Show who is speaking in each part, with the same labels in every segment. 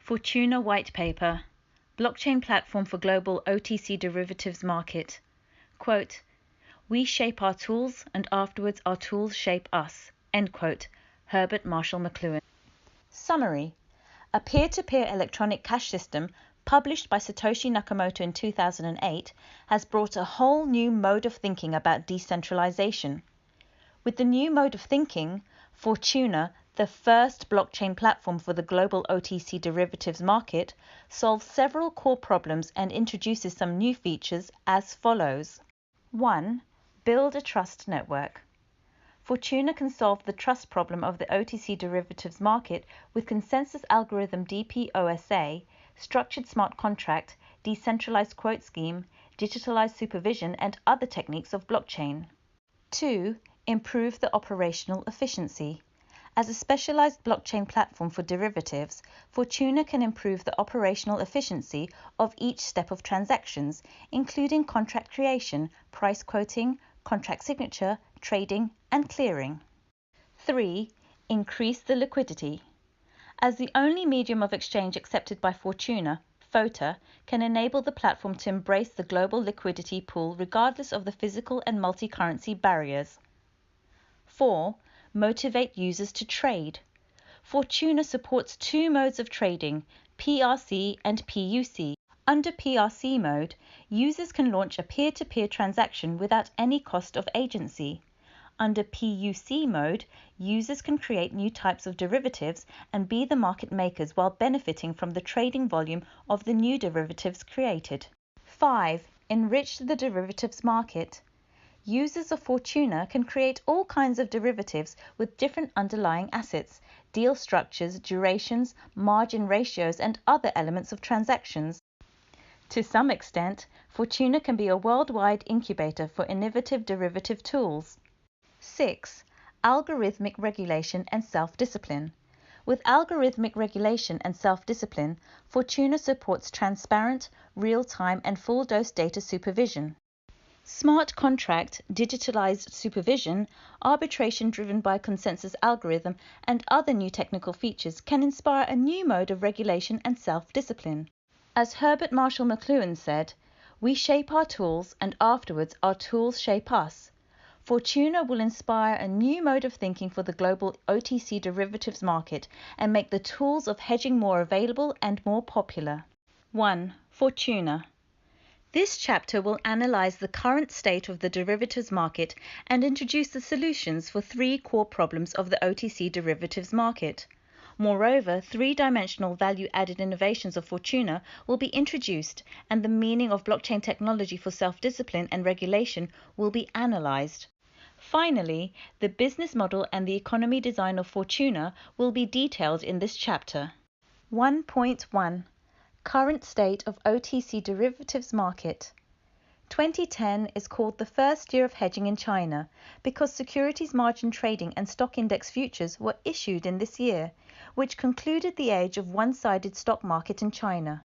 Speaker 1: Fortuna White Paper, Blockchain Platform for Global OTC Derivatives Market. Quote, "We shape our tools and afterwards our tools shape us." End quote. Herbert Marshall McLuhan. Summary. A peer-to-peer electronic cash system published by Satoshi Nakamoto in 2008 has brought a whole new mode of thinking about decentralization. With the new mode of thinking, Fortuna, the first blockchain platform for the global OTC derivatives market, solves several core problems and introduces some new features as follows. 1. Build a trust network. Fortuna can solve the trust problem of the OTC derivatives market with consensus algorithm DPoSA, structured smart contract, decentralized quote scheme, digitalized supervision, and other techniques of blockchain. 2. Improve the operational efficiency. As a specialized blockchain platform for derivatives, Fortuna can improve the operational efficiency of each step of transactions, including contract creation, price quoting, contract signature, trading, and clearing. 3. Increase the liquidity. As the only medium of exchange accepted by Fortuna, FOTA can enable the platform to embrace the global liquidity pool regardless of the physical and multi-currency barriers. 4. Motivate users to trade. Fortuna supports two modes of trading, PRC and PUC. Under PRC mode, users can launch a peer-to-peer transaction without any cost of agency. Under PUC mode, users can create new types of derivatives and be the market makers while benefiting from the trading volume of the new derivatives created. 5. Enrich the derivatives market. Users of Fortuna can create all kinds of derivatives with different underlying assets, deal structures, durations, margin ratios, and other elements of transactions. To some extent, Fortuna can be a worldwide incubator for innovative derivative tools. 6. Algorithmic regulation and self-discipline. With algorithmic regulation and self-discipline, Fortuna supports transparent, real-time, and full-dose data supervision. Smart contract, digitalized supervision, arbitration driven by consensus algorithm, and other new technical features can inspire a new mode of regulation and self-discipline. As Herbert Marshall McLuhan said, "We shape our tools and afterwards our tools shape us." Fortuna will inspire a new mode of thinking for the global OTC derivatives market and make the tools of hedging more available and more popular. 1. Fortuna. This chapter will analyze the current state of the derivatives market and introduce the solutions for three core problems of the OTC derivatives market. Moreover, three-dimensional value-added innovations of Fortuna will be introduced, and the meaning of blockchain technology for self-discipline and regulation will be analyzed. Finally, the business model and the economy design of Fortuna will be detailed in this chapter. 1.1. Current state of OTC derivatives market. 2010 is called the first year of hedging in China because securities margin trading and stock index futures were issued in this year, which concluded the age of one-sided stock market in China.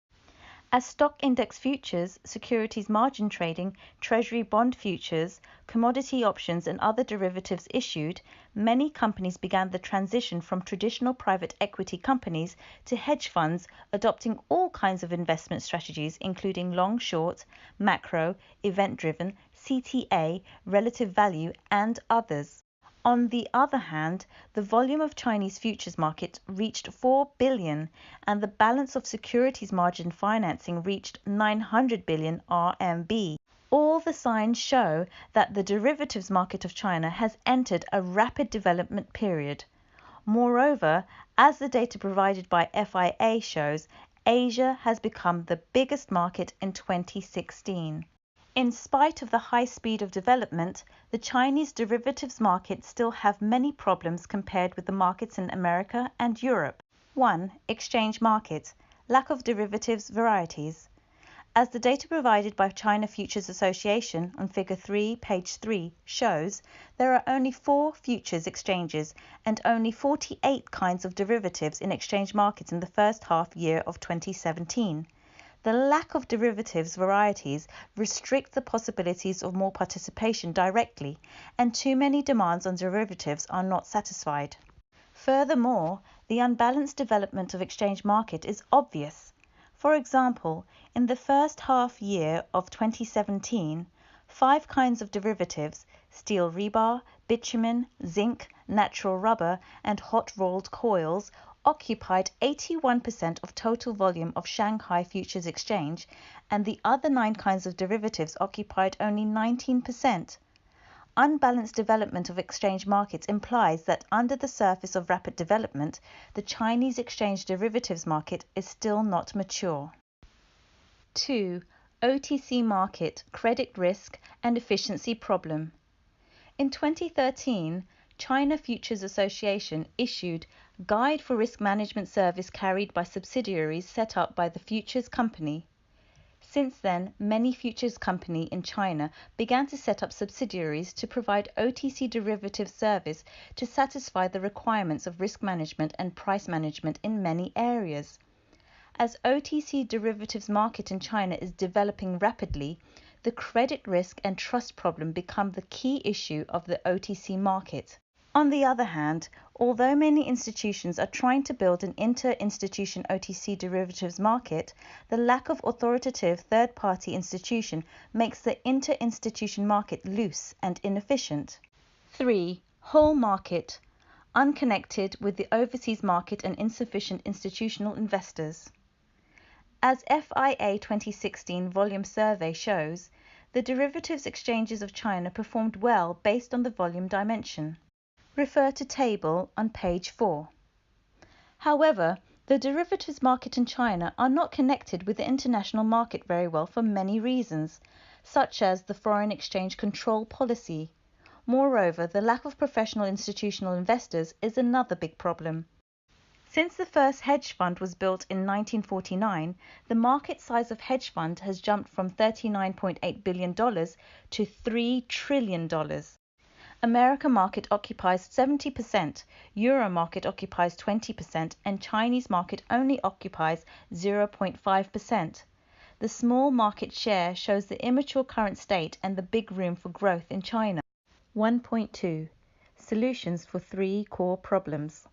Speaker 1: As stock index futures, securities margin trading, treasury bond futures, commodity options, and other derivatives issued, many companies began the transition from traditional private equity companies to hedge funds, adopting all kinds of investment strategies, including long-short, macro, event-driven, CTA, relative value, and others. On the other hand, the volume of Chinese futures market reached 4 billion and the balance of securities margin financing reached 900 billion RMB. All the signs show that the derivatives market of China has entered a rapid development period. Moreover, as the data provided by FIA shows, Asia has become the biggest market in 2016. In spite of the high speed of development, the Chinese derivatives market still have many problems compared with the markets in America and Europe. 1. Exchange market. Lack of derivatives varieties. As the data provided by China Futures Association on Figure 3, page 3 shows, there are only 4 futures exchanges and only 48 kinds of derivatives in exchange markets in the first half year of 2017. The lack of derivatives varieties restrict the possibilities of more participation directly, and too many demands on derivatives are not satisfied. Furthermore, the unbalanced development of exchange market is obvious. For example, in the first half year of 2017, 5 kinds of derivatives, steel rebar, bitumen, zinc, natural rubber, and hot rolled coils, occupied 81% of total volume of Shanghai Futures Exchange, and the other 9 kinds of derivatives occupied only 19%. Unbalanced development of exchange markets implies that under the surface of rapid development, the Chinese exchange derivatives market is still not mature. 2. OTC market, credit risk, and efficiency problem. In 2013, China Futures Association issued Guide for Risk Management Service carried by subsidiaries set up by the Futures Company. Since then, many futures companies in China began to set up subsidiaries to provide OTC derivative service to satisfy the requirements of risk management and price management in many areas. As OTC derivatives market in China is developing rapidly, the credit risk and trust problem become the key issue of the OTC market. On the other hand, although many institutions are trying to build an inter-institution OTC derivatives market, the lack of authoritative third-party institution makes the inter-institution market loose and inefficient. 3. Whole market, unconnected with the overseas market and insufficient institutional investors. As FIA 2016 volume survey shows, the derivatives exchanges of China performed well based on the volume dimension. Refer to table on page 4. However, the derivatives market in China are not connected with the international market very well for many reasons, such as the foreign exchange control policy. Moreover, the lack of professional institutional investors is another big problem. Since the first hedge fund was built in 1949, the market size of hedge fund has jumped from $39.8 billion to $3 trillion. America market occupies 70%, Euro market occupies 20%, and Chinese market only occupies 0.5%. The small market share shows the immature current state and the big room for growth in China. 1.2. Solutions for 3 core problems.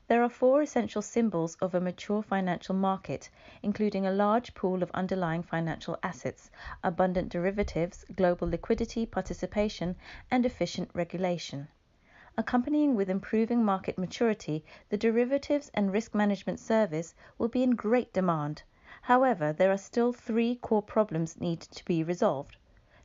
Speaker 1: There are 4 essential symbols of a mature financial market, including a large pool of underlying financial assets, abundant derivatives, global liquidity, participation, and efficient regulation. Accompanying with improving market maturity, the derivatives and risk management service will be in great demand. However, there are still 3 core problems needed to be resolved.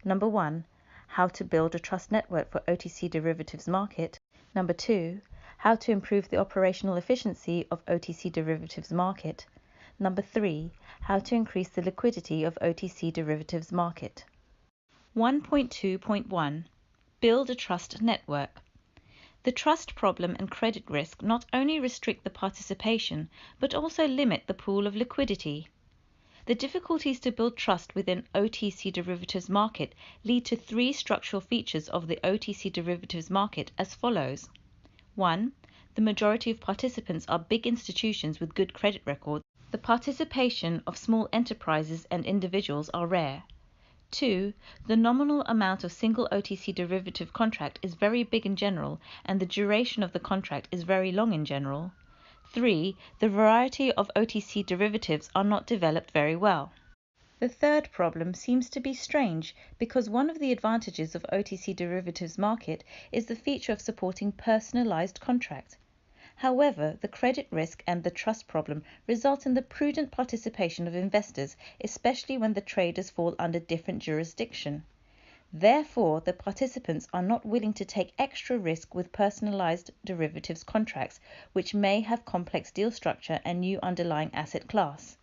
Speaker 1: Number 1, how to build a trust network for OTC derivatives market. Number 2, how to improve the operational efficiency of OTC derivatives market. Number 3, how to increase the liquidity of OTC derivatives market. 1.2.1 Build a trust network. The trust problem and credit risk not only restrict the participation, but also limit the pool of liquidity. The difficulties to build trust within OTC derivatives market lead to 3 structural features of the OTC derivatives market as follows. 1. The majority of participants are big institutions with good credit records. The participation of small enterprises and individuals are rare. 2. The nominal amount of single OTC derivative contract is very big in general, and the duration of the contract is very long in general. 3. The variety of OTC derivatives are not developed very well. The third problem seems to be strange because one of the advantages of OTC derivatives market is the feature of supporting personalized contract. However, the credit risk and the trust problem result in the prudent participation of investors, especially when the traders fall under different jurisdiction. Therefore, the participants are not willing to take extra risk with personalized derivatives contracts, which may have complex deal structure and new underlying asset class.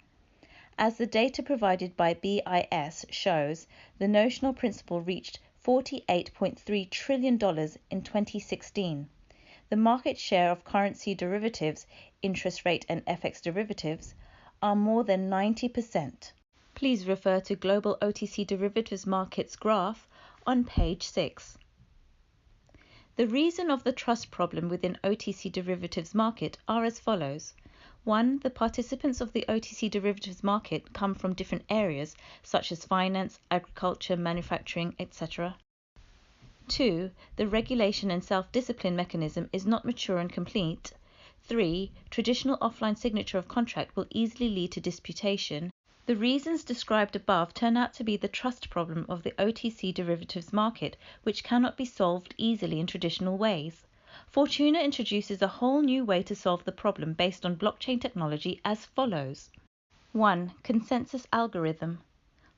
Speaker 1: As the data provided by BIS shows, the notional principal reached $48.3 trillion in 2016. The market share of currency derivatives, interest rate and FX derivatives, are more than 90%. Please refer to Global OTC Derivatives Markets graph on page 6. The reason of the trust problem within OTC derivatives market are as follows. 1. The participants of the OTC derivatives market come from different areas such as finance, agriculture, manufacturing, etc. 2. The regulation and self-discipline mechanism is not mature and complete. 3. Traditional offline signature of contract will easily lead to disputation. The reasons described above turn out to be the trust problem of the OTC derivatives market, which cannot be solved easily in traditional ways. Fortuna introduces a whole new way to solve the problem based on blockchain technology as follows. 1. Consensus algorithm.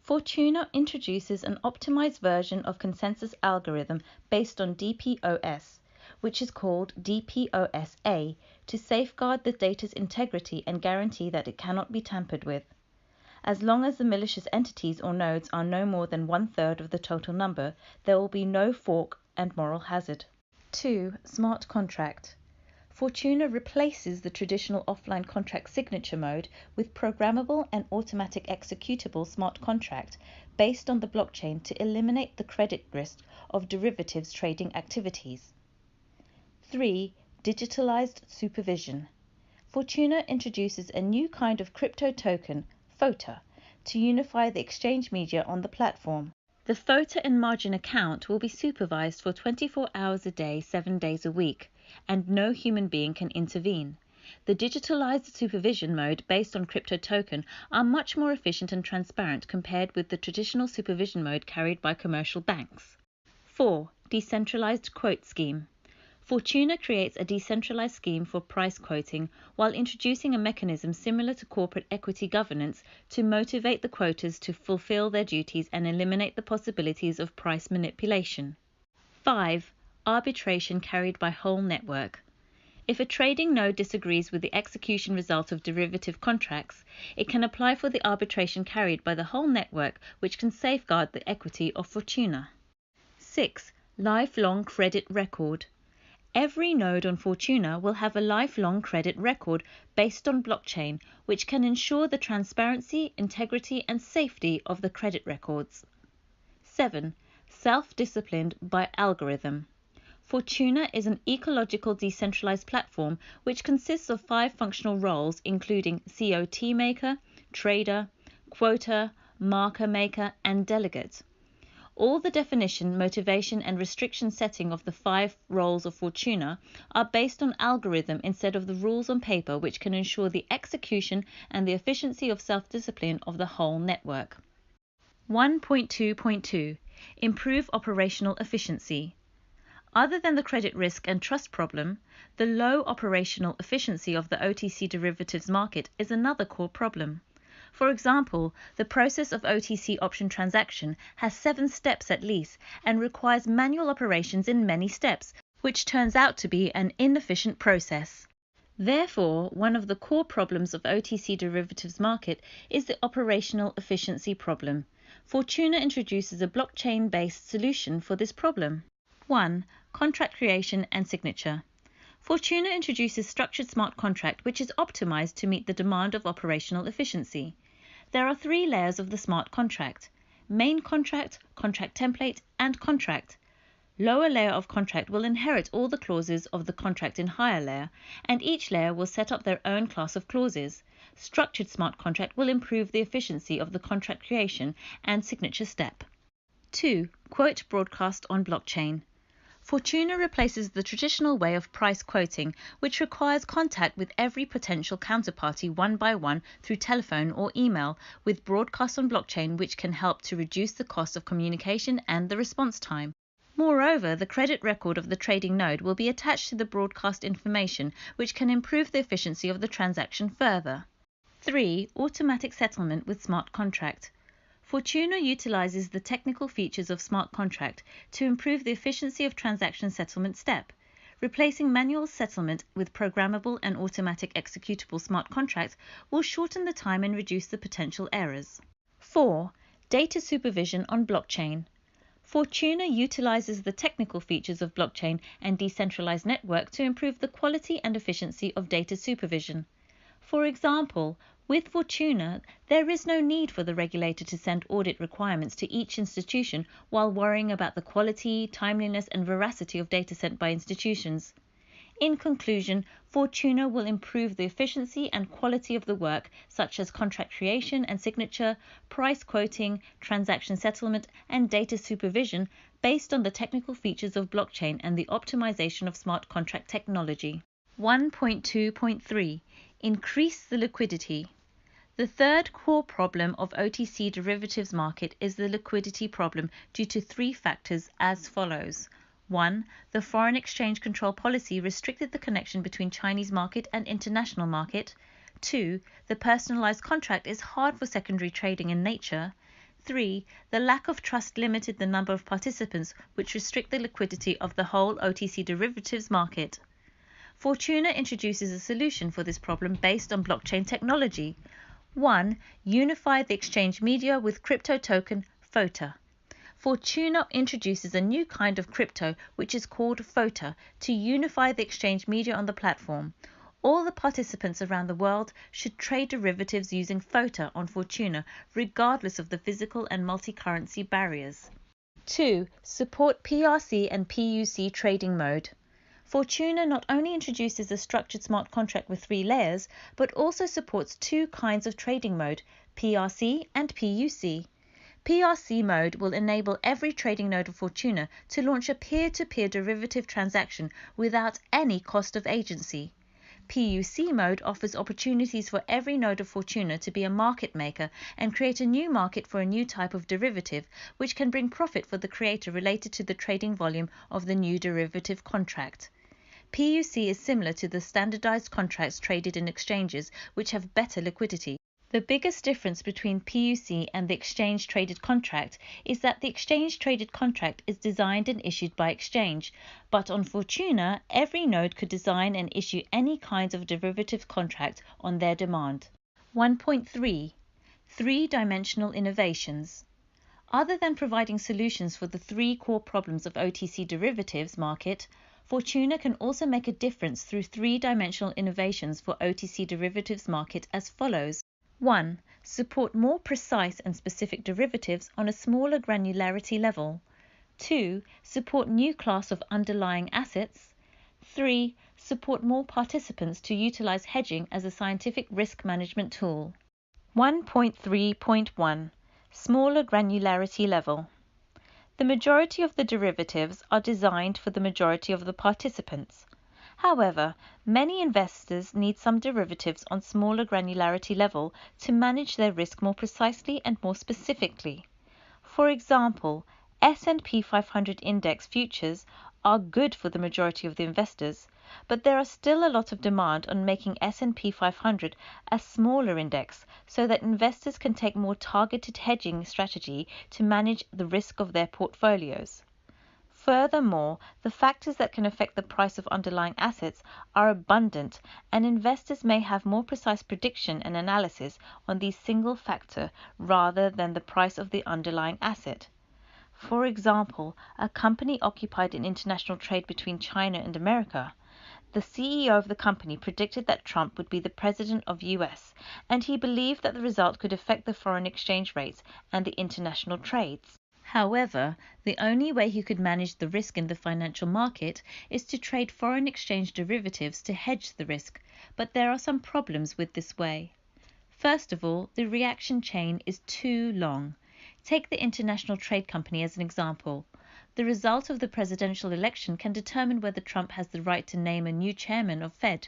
Speaker 1: Fortuna introduces an optimized version of consensus algorithm based on DPoS, which is called DPoS-A, to safeguard the data's integrity and guarantee that it cannot be tampered with. As long as the malicious entities or nodes are no more than 1/3 of the total number, there will be no fork and moral hazard. 2. Smart contract. Fortuna replaces the traditional offline contract signature mode with programmable and automatic executable smart contract based on the blockchain to eliminate the credit risk of derivatives trading activities. 3. Digitalized supervision. Fortuna introduces a new kind of crypto token, FOTA, to unify the exchange media on the platform. The FOTA and margin account will be supervised for 24 hours a day, 7 days a week, and no human being can intervene. The digitalized supervision mode based on crypto token are much more efficient and transparent compared with the traditional supervision mode carried by commercial banks. 4. Decentralized quote scheme. Fortuna creates a decentralized scheme for price quoting while introducing a mechanism similar to corporate equity governance to motivate the quoters to fulfill their duties and eliminate the possibilities of price manipulation. 5. Arbitration carried by whole network. If a trading node disagrees with the execution result of derivative contracts, it can apply for the arbitration carried by the whole network, which can safeguard the equity of Fortuna. 6. Lifelong credit record. Every node on Fortuna will have a lifelong credit record based on blockchain, which can ensure the transparency, integrity, and safety of the credit records. 7. Self-disciplined by algorithm. Fortuna is an ecological decentralized platform which consists of 5 functional roles, including COT maker, trader, quoter, marker maker, and delegate. All the definition, motivation, and restriction setting of the 5 roles of Fortuna are based on algorithm instead of the rules on paper, which can ensure the execution and the efficiency of self-discipline of the whole network. 1.2.2 Improve operational efficiency. Other than the credit risk and trust problem, the low operational efficiency of the OTC derivatives market is another core problem. For example, the process of OTC option transaction has 7 steps at least and requires manual operations in many steps, which turns out to be an inefficient process. Therefore, one of the core problems of OTC derivatives market is the operational efficiency problem. Fortuna introduces a blockchain-based solution for this problem. 1. Contract creation and signature. Fortuna introduces structured smart contract which is optimized to meet the demand of operational efficiency. There are 3 layers of the smart contract: main contract, contract template, and contract. Lower layer of contract will inherit all the clauses of the contract in higher layer, and each layer will set up their own class of clauses. Structured smart contract will improve the efficiency of the contract creation and signature step. 2. Quote broadcast on blockchain. Fortuna replaces the traditional way of price quoting, which requires contact with every potential counterparty one by one through telephone or email, with broadcast on blockchain, which can help to reduce the cost of communication and the response time. Moreover, the credit record of the trading node will be attached to the broadcast information, which can improve the efficiency of the transaction further. 3. Automatic settlement with smart contract. Fortuna utilizes the technical features of smart contract to improve the efficiency of transaction settlement step. Replacing manual settlement with programmable and automatic executable smart contract will shorten the time and reduce the potential errors. 4. Data supervision on blockchain. Fortuna utilizes the technical features of blockchain and decentralized network to improve the quality and efficiency of data supervision. For example, with Fortuna, there is no need for the regulator to send audit requirements to each institution while worrying about the quality, timeliness, and veracity of data sent by institutions. In conclusion, Fortuna will improve the efficiency and quality of the work, such as contract creation and signature, price quoting, transaction settlement, and data supervision, based on the technical features of blockchain and the optimization of smart contract technology. 1.2.3 Increase the liquidity. The third core problem of OTC derivatives market is the liquidity problem due to three factors as follows. 1. The foreign exchange control policy restricted the connection between Chinese market and international market. 2. The personalized contract is hard for secondary trading in nature. 3. The lack of trust limited the number of participants, which restrict the liquidity of the whole OTC derivatives market. Fortuna introduces a solution for this problem based on blockchain technology. 1. Unify the exchange media with crypto token FOTA. Fortuna introduces a new kind of crypto which is called FOTA to unify the exchange media on the platform. All the participants around the world should trade derivatives using FOTA on Fortuna regardless of the physical and multi-currency barriers. 2. Support PRC and PUC trading mode. Fortuna not only introduces a structured smart contract with 3 layers, but also supports 2 kinds of trading mode, PRC and PUC. PRC mode will enable every trading node of Fortuna to launch a peer-to-peer derivative transaction without any cost of agency. PUC mode offers opportunities for every node of Fortuna to be a market maker and create a new market for a new type of derivative, which can bring profit for the creator related to the trading volume of the new derivative contract. PUC is similar to the standardized contracts traded in exchanges, which have better liquidity. The biggest difference between PUC and the exchange-traded contract is that the exchange-traded contract is designed and issued by exchange, but on Fortuna, every node could design and issue any kinds of derivative contract on their demand. 1.3 Three-dimensional innovations. Other than providing solutions for the 3 core problems of OTC derivatives market, Fortuna can also make a difference through 3-dimensional innovations for OTC derivatives market as follows. 1. Support more precise and specific derivatives on a smaller granularity level. 2. Support new class of underlying assets. 3. Support more participants to utilize hedging as a scientific risk management tool. 1.3.1 Smaller granularity level. The majority of the derivatives are designed for the majority of the participants. However, many investors need some derivatives on smaller granularity level to manage their risk more precisely and more specifically. For example, S&P 500 index futures are good for the majority of the investors, but there are still a lot of demand on making S&P 500 a smaller index so that investors can take more targeted hedging strategy to manage the risk of their portfolios. Furthermore, the factors that can affect the price of underlying assets are abundant, and investors may have more precise prediction and analysis on these single factor rather than the price of the underlying asset. For example, a company occupied in international trade between China and America. The CEO of the company predicted that Trump would be the president of US, and he believed that the result could affect the foreign exchange rates and the international trades. However, the only way he could manage the risk in the financial market is to trade foreign exchange derivatives to hedge the risk, but there are some problems with this way. First of all, the reaction chain is too long. Take the International Trade Company as an example. The result of the presidential election can determine whether Trump has the right to name a new chairman of Fed.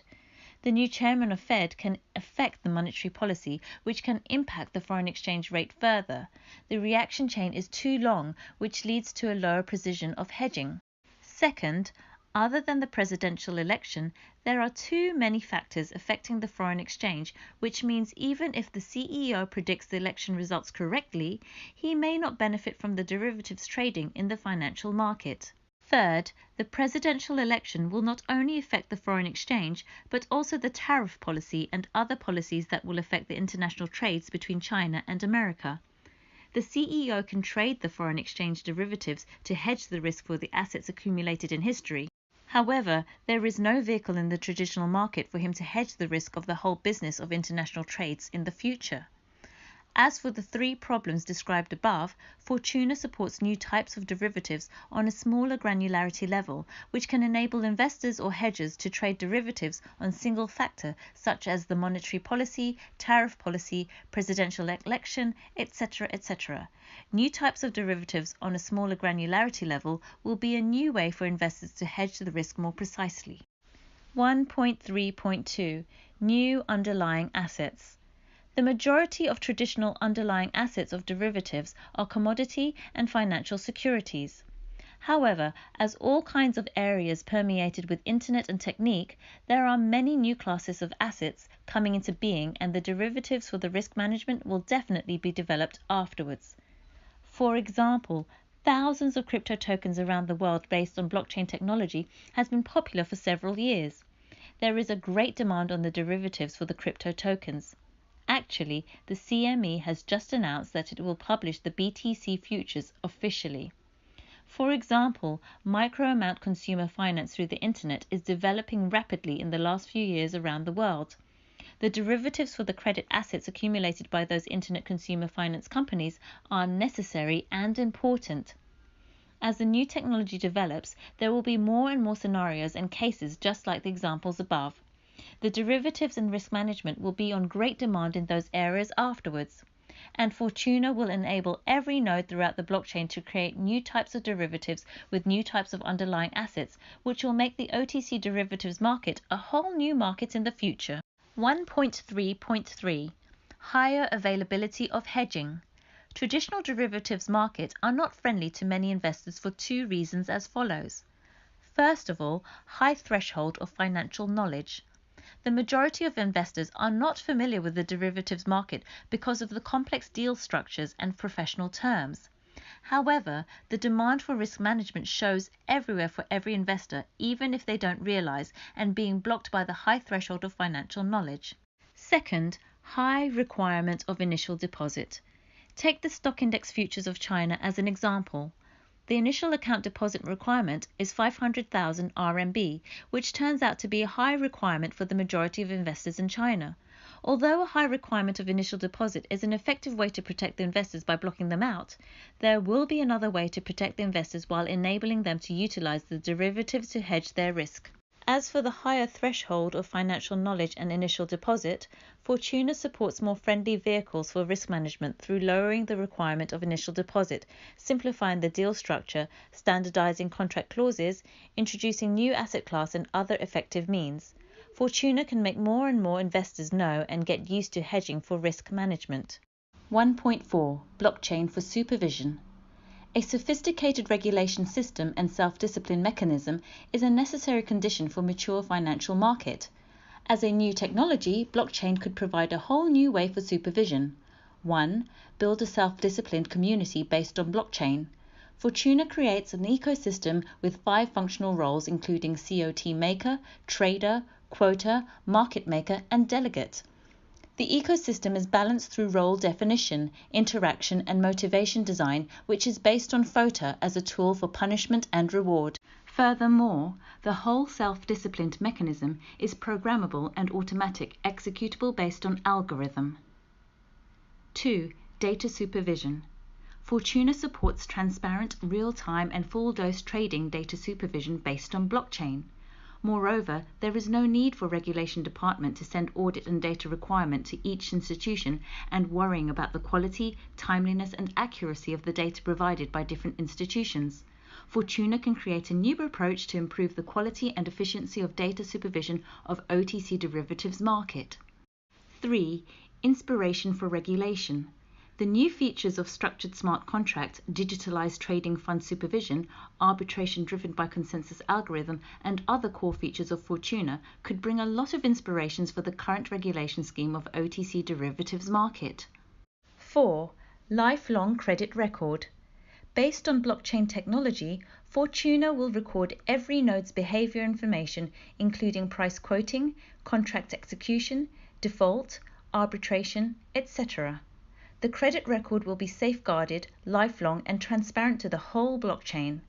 Speaker 1: The new chairman of Fed can affect the monetary policy, which can impact the foreign exchange rate further. The reaction chain is too long, which leads to a lower precision of hedging. Second, other than the presidential election, there are too many factors affecting the foreign exchange, which means even if the CEO predicts the election results correctly, he may not benefit from the derivatives trading in the financial market. Third, the presidential election will not only affect the foreign exchange, but also the tariff policy and other policies that will affect the international trades between China and America. The CEO can trade the foreign exchange derivatives to hedge the risk for the assets accumulated in history. However, there is no vehicle in the traditional market for him to hedge the risk of the whole business of international trades in the future. As for the 3 problems described above, Fortuna supports new types of derivatives on a smaller granularity level, which can enable investors or hedgers to trade derivatives on single factor such as the monetary policy, tariff policy, presidential election, etc., etc. New types of derivatives on a smaller granularity level will be a new way for investors to hedge the risk more precisely. 1.3.2 New underlying assets. The majority of traditional underlying assets of derivatives are commodity and financial securities. However, as all kinds of areas permeated with internet and technique, there are many new classes of assets coming into being, and the derivatives for the risk management will definitely be developed afterwards. For example, thousands of crypto tokens around the world based on blockchain technology has been popular for several years. There is a great demand on the derivatives for the crypto tokens. Actually, the CME has just announced that it will publish the BTC futures officially. For example, micro-amount consumer finance through the internet is developing rapidly in the last few years around the world. The derivatives for the credit assets accumulated by those internet consumer finance companies are necessary and important. As the new technology develops, there will be more and more scenarios and cases just like the examples above. The derivatives and risk management will be on great demand in those areas afterwards. And Fortuna will enable every node throughout the blockchain to create new types of derivatives with new types of underlying assets, which will make the OTC derivatives market a whole new market in the future. 1.3.3 Higher availability of hedging. Traditional derivatives markets are not friendly to many investors for two reasons as follows. First of all, high threshold of financial knowledge. The majority of investors are not familiar with the derivatives market because of the complex deal structures and professional terms. However, the demand for risk management shows everywhere for every investor, even if they don't realize, and being blocked by the high threshold of financial knowledge. Second, high requirement of initial deposit. Take the stock index futures of China as an example. The initial account deposit requirement is 500,000 RMB, which turns out to be a high requirement for the majority of investors in China. Although a high requirement of initial deposit is an effective way to protect the investors by blocking them out, there will be another way to protect the investors while enabling them to utilize the derivatives to hedge their risk. As for the higher threshold of financial knowledge and initial deposit, Fortuna supports more friendly vehicles for risk management through lowering the requirement of initial deposit, simplifying the deal structure, standardizing contract clauses, introducing new asset class and other effective means. Fortuna can make more and more investors know and get used to hedging for risk management. 1.4 Blockchain for supervision. A sophisticated regulation system and self-discipline mechanism is a necessary condition for mature financial market. As a new technology, blockchain could provide a whole new way for supervision. 1. Build a self-disciplined community based on blockchain. Fortuna creates an ecosystem with 5 functional roles including COT maker, trader, quota, market maker, and delegate. The ecosystem is balanced through role definition, interaction, and motivation design, which is based on FOTA as a tool for punishment and reward. Furthermore, the whole self-disciplined mechanism is programmable and automatic, executable based on algorithm. 2. Data supervision. Fortuna supports transparent, real-time, and full-dose trading data supervision based on blockchain. Moreover, there is no need for regulation department to send audit and data requirement to each institution and worrying about the quality, timeliness, and accuracy of the data provided by different institutions. Fortuna can create a new approach to improve the quality and efficiency of data supervision of OTC derivatives market. 3. Inspiration for regulation. The new features of structured smart contracts, digitalized trading fund supervision, arbitration driven by consensus algorithm, and other core features of Fortuna could bring a lot of inspirations for the current regulation scheme of OTC derivatives market. 4. Lifelong credit record. Based on blockchain technology, Fortuna will record every node's behavior information, including price quoting, contract execution, default, arbitration, etc. The credit record will be safeguarded, lifelong, and transparent to the whole blockchain.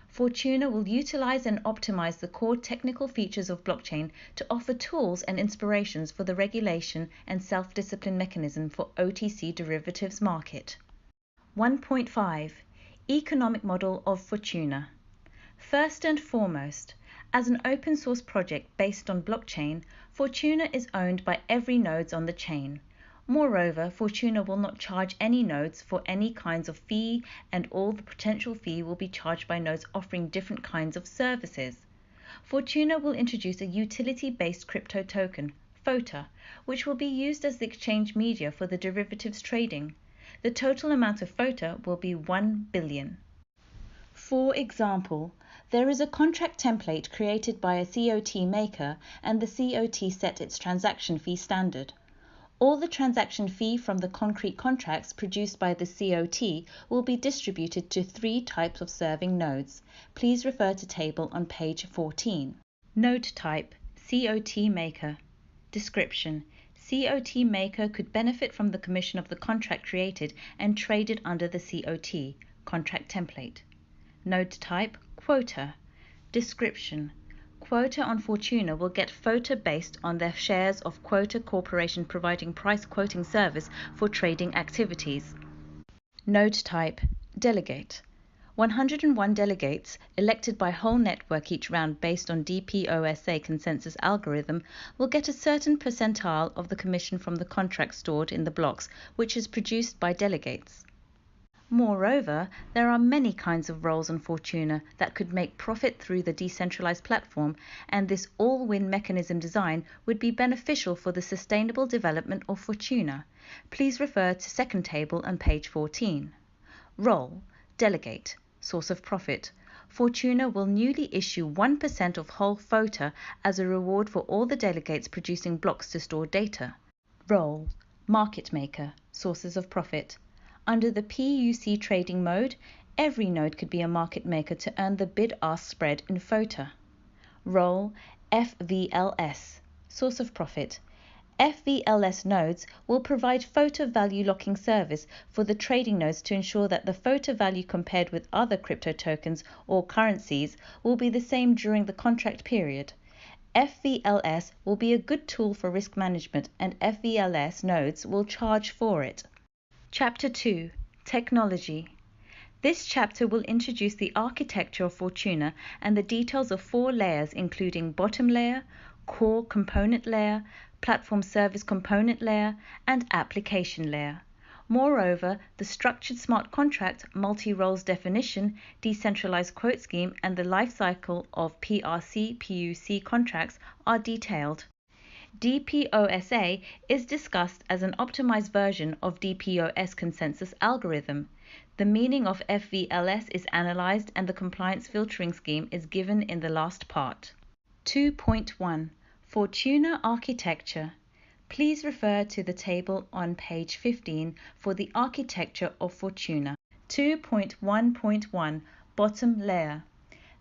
Speaker 1: Fortuna will utilize and optimize the core technical features of blockchain to offer tools and inspirations for the regulation and self-discipline mechanism for OTC derivatives market. 1.5 Economic model of Fortuna. First and foremost, as an open source project based on blockchain, Fortuna is owned by every node on the chain. Moreover, Fortuna will not charge any nodes for any kinds of fee, and all the potential fee will be charged by nodes offering different kinds of services. Fortuna will introduce a utility-based crypto token, FOTA, which will be used as the exchange media for the derivatives trading. The total amount of FOTA will be 1 billion. For example, there is a contract template created by a COT maker and the COT set its transaction fee standard. All the transaction fee from the concrete contracts produced by the COT will be distributed to 3 types of serving nodes. Please refer to table on page 14. Node type, COT maker. Description: COT maker could benefit from the commission of the contract created and traded under the COT contract template. Node type, quota. Description: Quota on Fortuna will get FOTA based on their shares of Quota Corporation providing price quoting service for trading activities. Node type, delegate. 101 delegates, elected by whole network each round based on DPoSA consensus algorithm, will get a certain percentile of the commission from the contract stored in the blocks, which is produced by delegates. Moreover, there are many kinds of roles on Fortuna that could make profit through the decentralized platform, and this all-win mechanism design would be beneficial for the sustainable development of Fortuna. Please refer to second table on page 14. Role, delegate, source of profit. Fortuna will newly issue 1% of whole FOTA as a reward for all the delegates producing blocks to store data. Role, market maker, sources of profit. Under the PUC trading mode, every node could be a market maker to earn the bid-ask spread in FOTA. Role, FVLS, source of profit. FVLS nodes will provide FOTA value locking service for the trading nodes to ensure that the FOTA value compared with other crypto tokens or currencies will be the same during the contract period. FVLS will be a good tool for risk management, and FVLS nodes will charge for it. Chapter 2, Technology. This chapter will introduce the architecture of Fortuna and the details of 4 layers including bottom layer, core component layer, platform service component layer, and application layer. Moreover, the structured smart contract, multi-roles definition, decentralized quote scheme, and the lifecycle of PRC/PUC contracts are detailed. DPoSA is discussed as an optimized version of DPoS consensus algorithm. The meaning of FVLS is analyzed and the compliance filtering scheme is given in the last part. 2.1 Fortuna Architecture. Please refer to the table on page 15 for the architecture of Fortuna. 2.1.1 Bottom layer.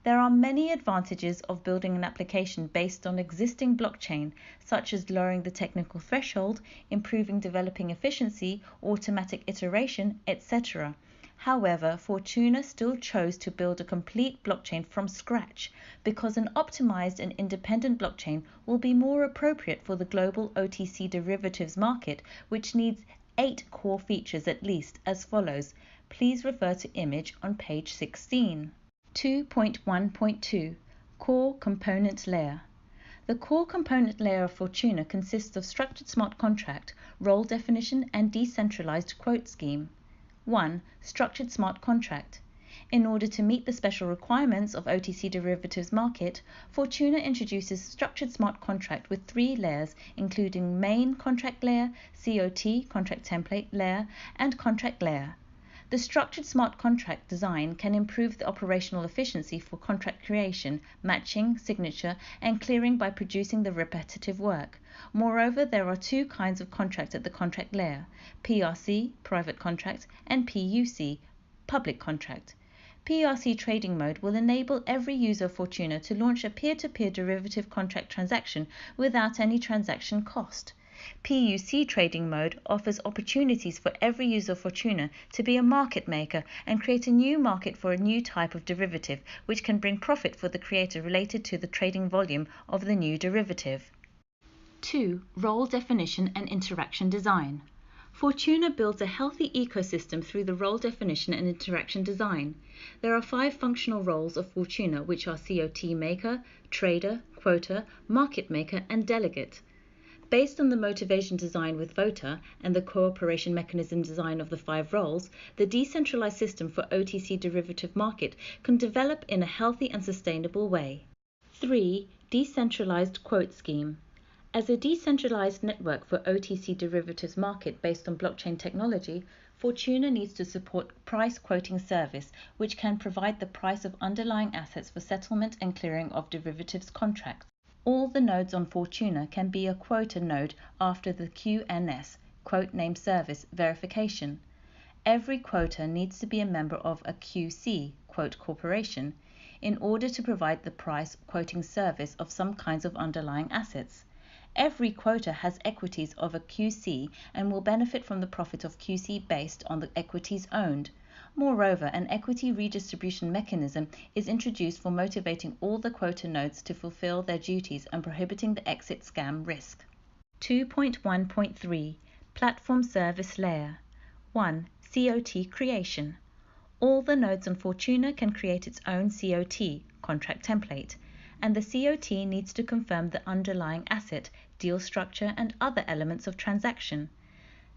Speaker 1: There are many advantages of building an application based on existing blockchain, such as lowering the technical threshold, improving developing efficiency, automatic iteration, etc. However, Fortuna still chose to build a complete blockchain from scratch because an optimized and independent blockchain will be more appropriate for the global OTC derivatives market, which needs 8 core features at least, as follows. Please refer to image on page 16. 2.1.2 Core Component Layer. The core component layer of Fortuna consists of structured smart contract, role definition, and decentralized quote scheme. 1. Structured smart contract. In order to meet the special requirements of OTC derivatives market, Fortuna introduces structured smart contract with 3 layers, including main contract layer, COT contract template layer, and contract layer. The structured smart contract design can improve the operational efficiency for contract creation, matching, signature, and clearing by producing the repetitive work. Moreover, there are 2 kinds of contract at the contract layer: PRC, private contract, and PUC, public contract. PRC trading mode will enable every user of Fortuna to launch a peer-to-peer derivative contract transaction without any transaction cost. PUC trading mode offers opportunities for every user of Fortuna to be a market maker and create a new market for a new type of derivative, which can bring profit for the creator related to the trading volume of the new derivative. 2. Role definition and interaction design. Fortuna builds a healthy ecosystem through the role definition and interaction design. There are 5 functional roles of Fortuna, which are COT maker, trader, quota, market maker, and delegate. Based on the motivation design with FOTA and the cooperation mechanism design of the 5 roles, the decentralized system for OTC derivative market can develop in a healthy and sustainable way. 3. Decentralized quote scheme. As a decentralized network for OTC derivatives market based on blockchain technology, Fortuna needs to support price quoting service, which can provide the price of underlying assets for settlement and clearing of derivatives contracts. All the nodes on Fortuna can be a quota node after the QNS, quote name service, verification. Every quota needs to be a member of a QC, quote corporation, in order to provide the price quoting service of some kinds of underlying assets. Every quota has equities of a QC and will benefit from the profit of QC based on the equities owned. Moreover, an equity redistribution mechanism is introduced for motivating all the quota nodes to fulfill their duties and prohibiting the exit scam risk. 2.1.3 Platform Service Layer 1. COT creation. All the nodes on Fortuna can create its own COT, contract template, and the COT needs to confirm the underlying asset, deal structure, and other elements of transaction.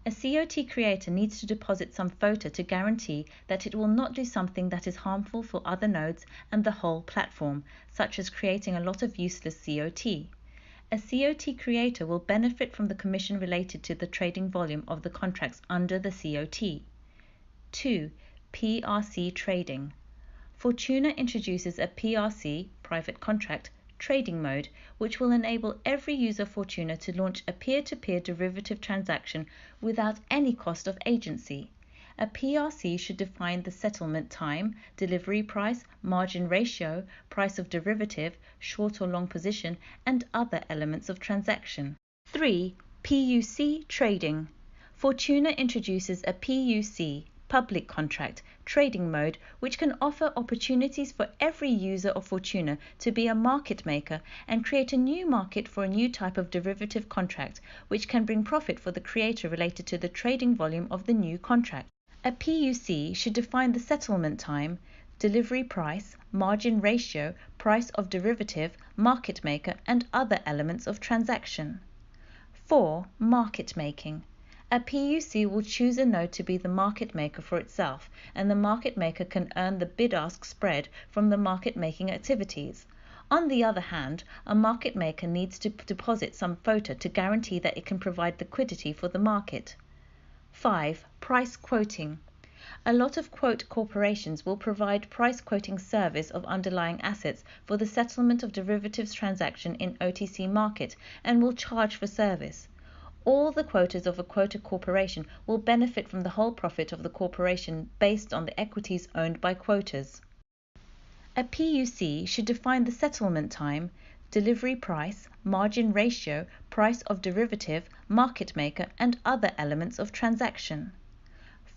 Speaker 1: A COT creator needs to deposit some FOTA to guarantee that it will not do something that is harmful for other nodes and the whole platform, such as creating a lot of useless COT. A COT creator will benefit from the commission related to the trading volume of the contracts under the COT. 2. PRC trading. Fortuna introduces a PRC, private contract, trading mode, which will enable every user Fortuna to launch a peer-to-peer derivative transaction without any cost of agency. A PRC should define the settlement time, delivery price, margin ratio, price of derivative, short or long position, and other elements of transaction. 3. PUC trading. Fortuna introduces a PUC, public contract, trading mode, which can offer opportunities for every user of Fortuna to be a market maker and create a new market for a new type of derivative contract, which can bring profit for the creator related to the trading volume of the new contract. A PUC should define the settlement time, delivery price, margin ratio, price of derivative, market maker, and other elements of transaction. 4. Market making. A PUC will choose a node to be the market maker for itself, and the market maker can earn the bid-ask spread from the market making activities. On the other hand, a market maker needs to deposit some FOTA to guarantee that it can provide liquidity for the market. 5. Price quoting. A lot of quote corporations will provide price quoting service of underlying assets for the settlement of derivatives transaction in OTC market and will charge for service. All the quotas of a quota corporation will benefit from the whole profit of the corporation based on the equities owned by quotas. A PUC should define the settlement time, delivery price, margin ratio, price of derivative, market maker, and other elements of transaction.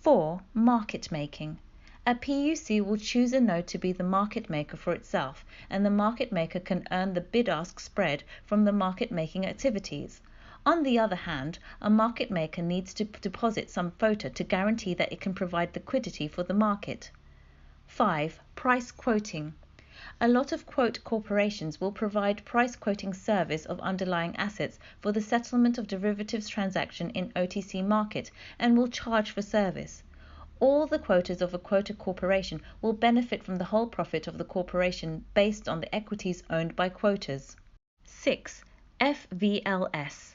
Speaker 1: 4. Market making. A PUC will choose a node to be the market maker for itself, and the market maker can earn the bid-ask spread from the market making activities. On the other hand, a market maker needs to deposit some FOTA to guarantee that it can provide liquidity for the market. 5. Price quoting. A lot of quote corporations will provide price quoting service of underlying assets for the settlement of derivatives transaction in OTC market and will charge for service. All the quotas of a quota corporation will benefit from the whole profit of the corporation based on the equities owned by quotas. 6. FVLS.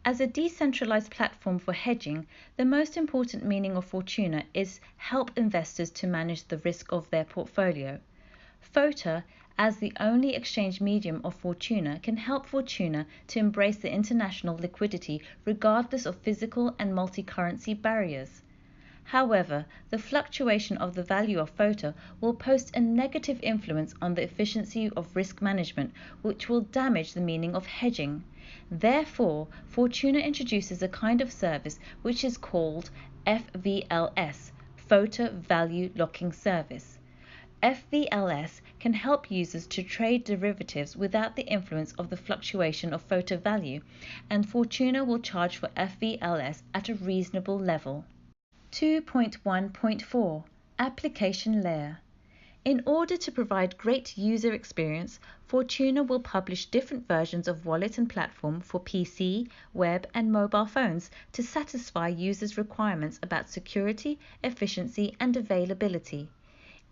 Speaker 1: As a decentralized platform for hedging, the most important meaning of Fortuna is help investors to manage the risk of their portfolio. FOTA, as the only exchange medium of Fortuna, can help Fortuna to embrace the international liquidity regardless of physical and multi-currency barriers. However, the fluctuation of the value of FOTA will pose a negative influence on the efficiency of risk management, which will damage the meaning of hedging. Therefore, Fortuna introduces a kind of service which is called FVLS, FOTA Value Locking Service. FVLS can help users to trade derivatives without the influence of the fluctuation of FOTA value, and Fortuna will charge for FVLS at a reasonable level. 2.1.4 Application Layer. In order to provide great user experience, Fortuna will publish different versions of wallet and platform for PC, web, and mobile phones to satisfy users' requirements about security, efficiency, and availability.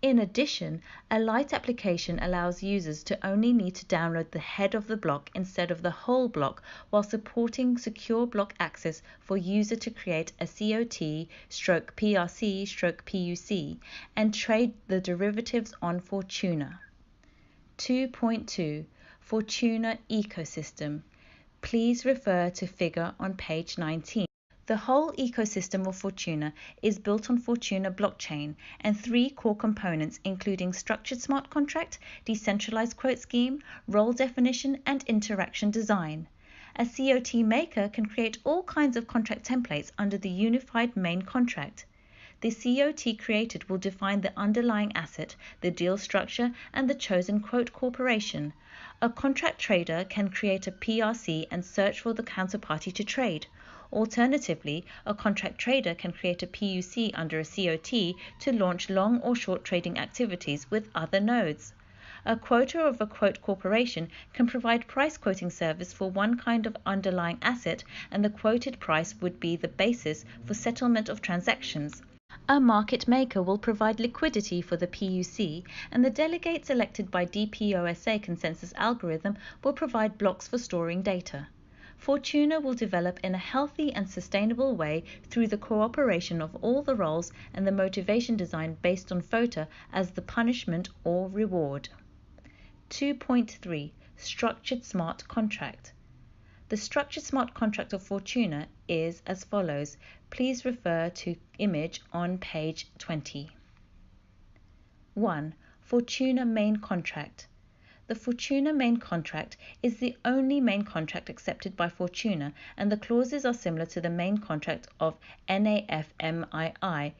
Speaker 1: In addition, a Lite application allows users to only need to download the head of the block instead of the whole block, while supporting secure block access for user to create a COT/PRC/PUC and trade the derivatives on Fortuna. 2.2 Fortuna Ecosystem. Please refer to figure on page 19. The whole ecosystem of Fortuna is built on Fortuna blockchain and three core components including structured smart contract, decentralized quote scheme, role definition, and interaction design. A COT maker can create all kinds of contract templates under the unified main contract. The COT created will define the underlying asset, the deal structure, and the chosen quote corporation. A contract trader can create a PRC and search for the counterparty to trade. Alternatively, a contract trader can create a PUC under a COT to launch long or short trading activities with other nodes. A quoter of a quote corporation can provide price quoting service for one kind of underlying asset, and the quoted price would be the basis for settlement of transactions. A market maker will provide liquidity for the PUC, and the delegates elected by DPoSA consensus algorithm will provide blocks for storing data. Fortuna will develop in a healthy and sustainable way through the cooperation of all the roles and the motivation design based on FOTA as the punishment or reward. 2.3 Structured Smart Contract. The structured smart contract of Fortuna is as follows. Please refer to image on page 20. 1. Fortuna Main Contract. The Fortuna main contract is the only main contract accepted by Fortuna, and the clauses are similar to the main contract of NAFMII,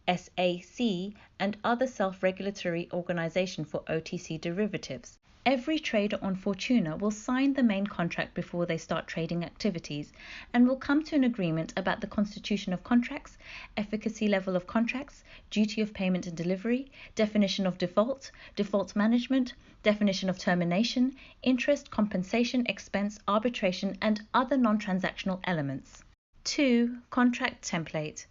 Speaker 1: SAC, and other self-regulatory organization for OTC derivatives. Every trader on Fortuna will sign the main contract before they start trading activities and will come to an agreement about the constitution of contracts, efficacy level of contracts, duty of payment and delivery, definition of default, default management, definition of termination, interest, compensation, expense, arbitration, and other non-transactional elements. 2. Contract template.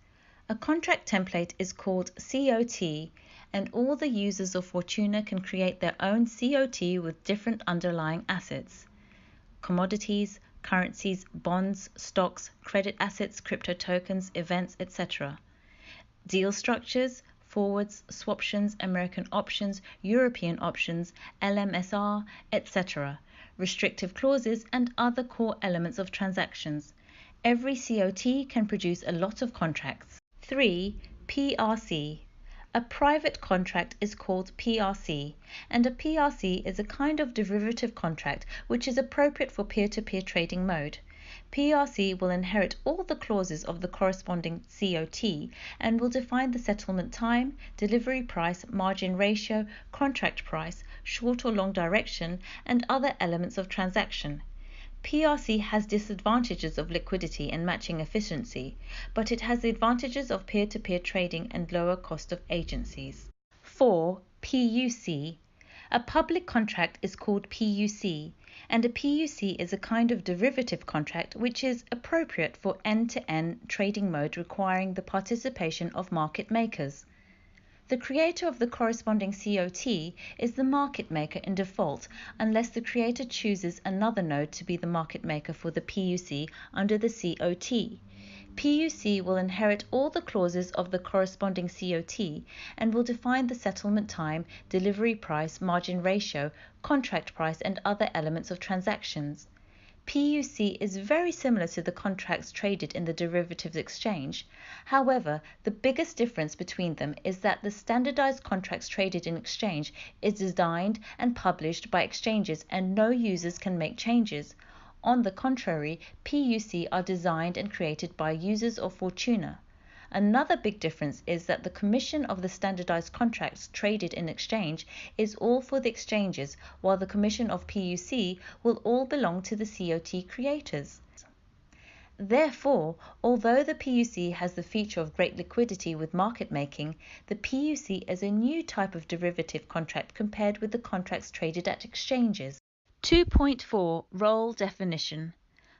Speaker 1: A contract template is called COT, and all the users of Fortuna can create their own COT with different underlying assets: commodities, currencies, bonds, stocks, credit assets, crypto tokens, events, etc. Deal structures, forwards, swaptions, American options, European options, LMSR, etc. Restrictive clauses and other core elements of transactions. Every COT can produce a lot of contracts. 3. PRC. A private contract is called PRC, and a PRC is a kind of derivative contract which is appropriate for peer-to-peer trading mode. PRC will inherit all the clauses of the corresponding COT and will define the settlement time, delivery price, margin ratio, contract price, short or long direction, and other elements of transaction. PRC has disadvantages of liquidity and matching efficiency, but it has the advantages of peer-to-peer trading and lower cost of agencies. 4. PUC. A public contract is called PUC, and a PUC is a kind of derivative contract which is appropriate for end-to-end trading mode requiring the participation of market makers. The creator of the corresponding COT is the market maker in default unless the creator chooses another node to be the market maker for the PUC under the COT. PUC will inherit all the clauses of the corresponding COT and will define the settlement time, delivery price, margin ratio, contract price, and other elements of transactions. PUC is very similar to the contracts traded in the derivatives exchange. However, the biggest difference between them is that the standardized contracts traded in exchange is designed and published by exchanges and no users can make changes. On the contrary, PUC are designed and created by users of Fortuna. Another big difference is that the commission of the standardized contracts traded in exchange is all for the exchanges, while the commission of PUC will all belong to the COT creators. Therefore, although the PUC has the feature of great liquidity with market making, the PUC is a new type of derivative contract compared with the contracts traded at exchanges. 2.4 Role definition.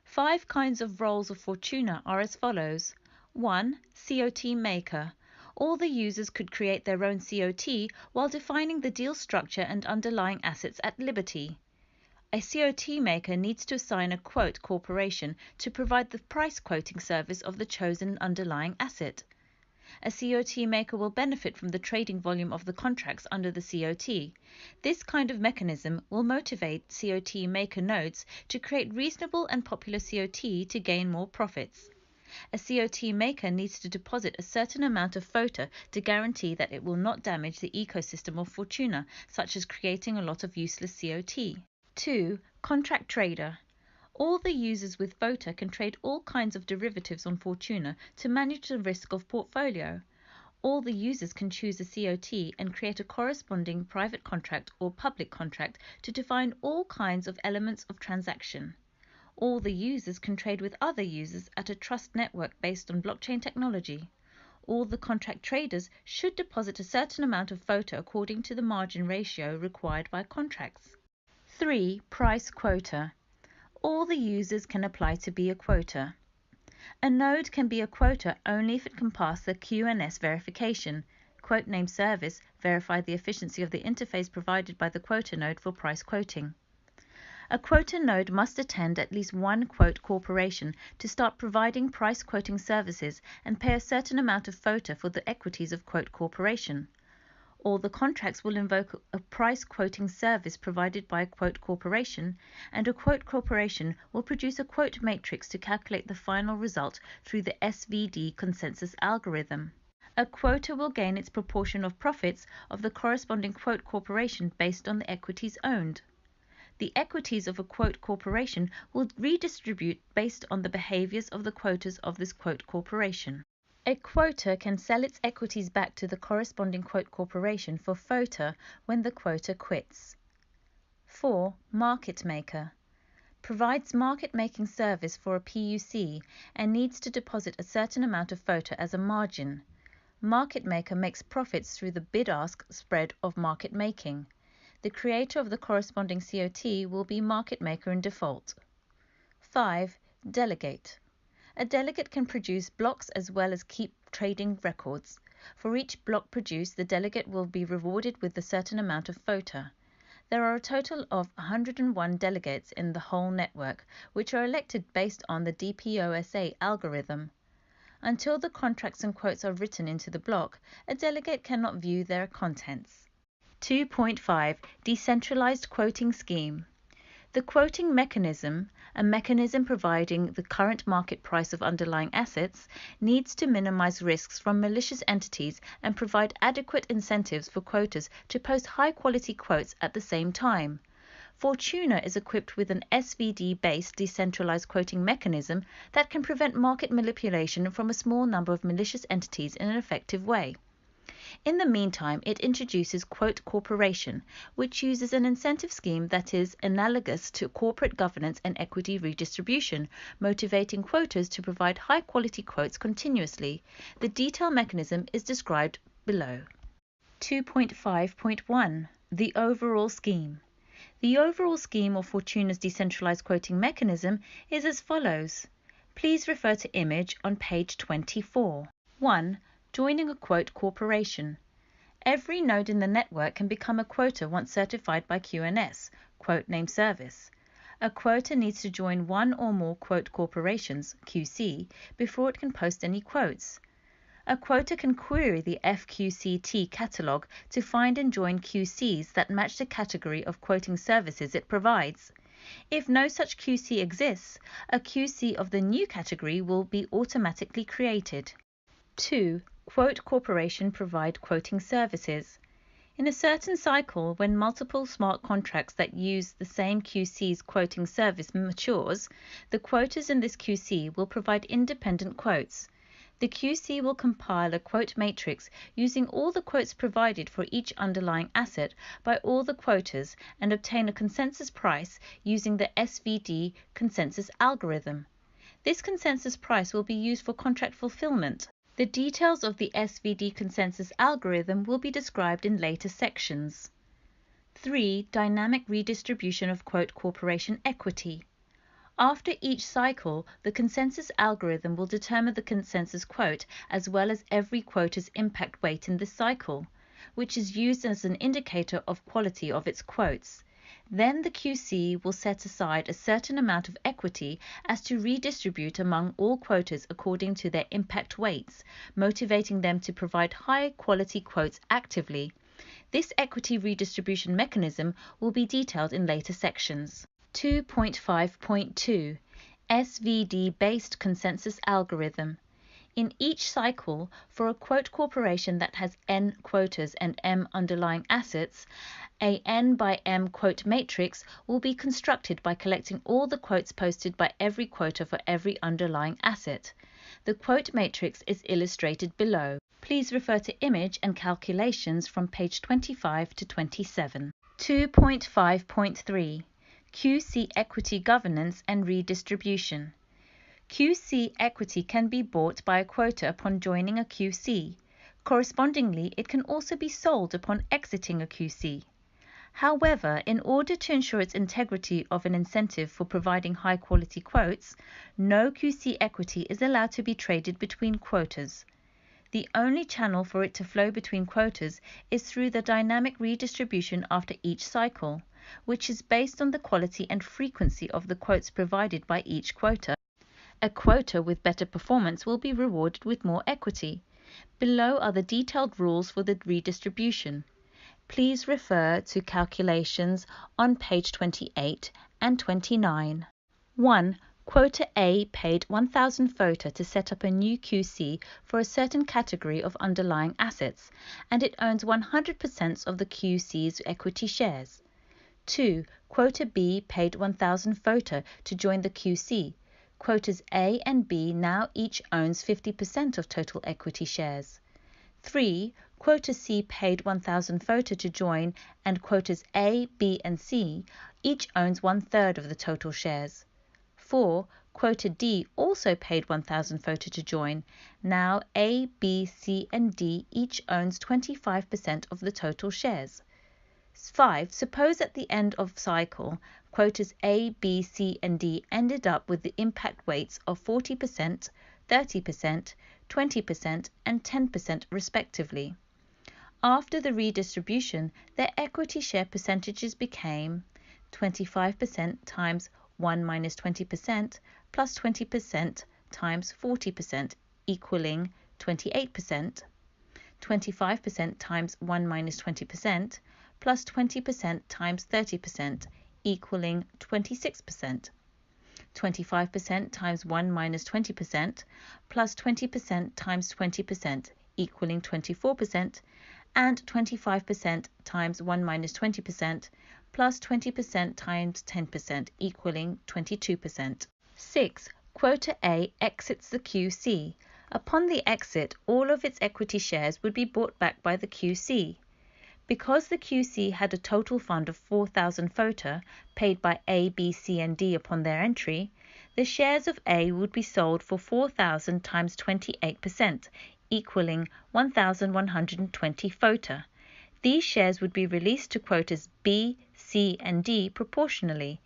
Speaker 1: 5 kinds of roles of Fortuna are as follows. 1. COT maker. All the users could create their own COT while defining the deal structure and underlying assets at liberty. A COT maker needs to assign a quote corporation to provide the price quoting service of the chosen underlying asset. A COT maker will benefit from the trading volume of the contracts under the COT. This kind of mechanism will motivate COT maker nodes to create reasonable and popular COT to gain more profits. A COT maker needs to deposit a certain amount of FOTA to guarantee that it will not damage the ecosystem of Fortuna, such as creating a lot of useless COT. 2. Contract trader. All the users with FOTA can trade all kinds of derivatives on Fortuna to manage the risk of portfolio. All the users can choose a COT and create a corresponding private contract or public contract to define all kinds of elements of transaction. All the users can trade with other users at a trust network based on blockchain technology. All the contract traders should deposit a certain amount of FOTA according to the margin ratio required by contracts. 3. Price quota. All the users can apply to be a quota. A node can be a quota only if it can pass the QNS verification. Quote name service verify the efficiency of the interface provided by the quota node for price quoting. A quota node must attend at least one quote corporation to start providing price quoting services and pay a certain amount of FOTA for the equities of quote corporation. All the contracts will invoke a price quoting service provided by a quote corporation, and a quote corporation will produce a quote matrix to calculate the final result through the SVD consensus algorithm. A quota will gain its proportion of profits of the corresponding quote corporation based on the equities owned. The equities of a quote corporation will redistribute based on the behaviors of the quotas of this quote corporation. A quota can sell its equities back to the corresponding quote corporation for FOTA when the quota quits. 4. Market maker. Provides market making service for a PUC and needs to deposit a certain amount of FOTA as a margin. Market maker makes profits through the bid-ask spread of market making. The creator of the corresponding COT will be market maker in default. 5. Delegate. A delegate can produce blocks as well as keep trading records. For each block produced, the delegate will be rewarded with a certain amount of FOTA. There are a total of 101 delegates in the whole network, which are elected based on the DPoSA algorithm. Until the contracts and quotes are written into the block, a delegate cannot view their contents. 2.5 Decentralized Quoting Scheme. The quoting mechanism, a mechanism providing the current market price of underlying assets, needs to minimize risks from malicious entities and provide adequate incentives for quoters to post high-quality quotes at the same time. Fortuna is equipped with an SVD-based decentralized quoting mechanism that can prevent market manipulation from a small number of malicious entities in an effective way. In the meantime, it introduces Quote Corporation, which uses an incentive scheme that is analogous to corporate governance and equity redistribution, motivating quoters to provide high-quality quotes continuously. The detailed mechanism is described below. 2.5.1 The Overall Scheme. The overall scheme of Fortuna's decentralized quoting mechanism is as follows. Please refer to image on page 24. 1. Joining a quote corporation. Every node in the network can become a quota once certified by QNS, Quote Name Service. A quota needs to join one or more quote corporations, QC, before it can post any quotes. A quota can query the FQCT catalog to find and join QCs that match the category of quoting services it provides. If no such QC exists, a QC of the new category will be automatically created. 2. Quote corporation provide quoting services. In a certain cycle, when multiple smart contracts that use the same QC's quoting service matures, the quotas in this QC will provide independent quotes. The QC will compile a quote matrix using all the quotes provided for each underlying asset by all the quotas and obtain a consensus price using the SVD consensus algorithm. This consensus price will be used for contract fulfillment. The details of the SVD consensus algorithm will be described in later sections. 3. Dynamic redistribution of quote corporation equity. After each cycle, the consensus algorithm will determine the consensus quote as well as every quota's impact weight in this cycle, which is used as an indicator of quality of its quotes. Then the QC will set aside a certain amount of equity as to redistribute among all quotas according to their impact weights, motivating them to provide high quality quotes actively. This equity redistribution mechanism will be detailed in later sections. 2.5.2 SVD-based consensus algorithm. In each cycle, for a quote corporation that has N quotas and M underlying assets, a N by M quote matrix will be constructed by collecting all the quotes posted by every quota for every underlying asset. The quote matrix is illustrated below. Please refer to image and calculations from page 25 to 27. 2.5.3 QC equity governance and redistribution. QC equity can be bought by a quota upon joining a QC. Correspondingly, it can also be sold upon exiting a QC. However, in order to ensure its integrity of an incentive for providing high-quality quotes, no QC equity is allowed to be traded between quotas. The only channel for it to flow between quotas is through the dynamic redistribution after each cycle, which is based on the quality and frequency of the quotes provided by each quota. A quota with better performance will be rewarded with more equity. Below are the detailed rules for the redistribution. Please refer to calculations on page 28 and 29. 1. Quota A paid 1,000 FOTA to set up a new QC for a certain category of underlying assets, and it owns 100% of the QC's equity shares. 2. Quota B paid 1,000 FOTA to join the QC. Quotas A and B now each owns 50% of total equity shares. 3. Quota C paid 1,000 FOTA to join, and quotas A, B, and C each owns 1/3 of the total shares. 4. Quota D also paid 1,000 FOTA to join. Now A, B, C, and D each owns 25% of the total shares. 5. Suppose at the end of cycle, quotas A, B, C, and D ended up with the impact weights of 40%, 30%, 20%, and 10% respectively. After the redistribution, their equity share percentages became 25% times 1 minus 20% plus 20% times 40% equaling 28%, 25% times 1 minus 20% plus 20% times 30% equaling 26%, 25% times 1 minus 20% plus 20% times 20% equaling 24%, and 25% times 1 minus 20% plus 20% times 10% equaling 22%. 6. Quota A exits the QC. Upon the exit, all of its equity shares would be bought back by the QC. Because the QC had a total fund of 4,000 FOTA paid by A, B, C, and D upon their entry, the shares of A would be sold for 4,000 times 28%, equaling 1,120 FOTA. These shares would be released to quotas B, C, and D proportionally.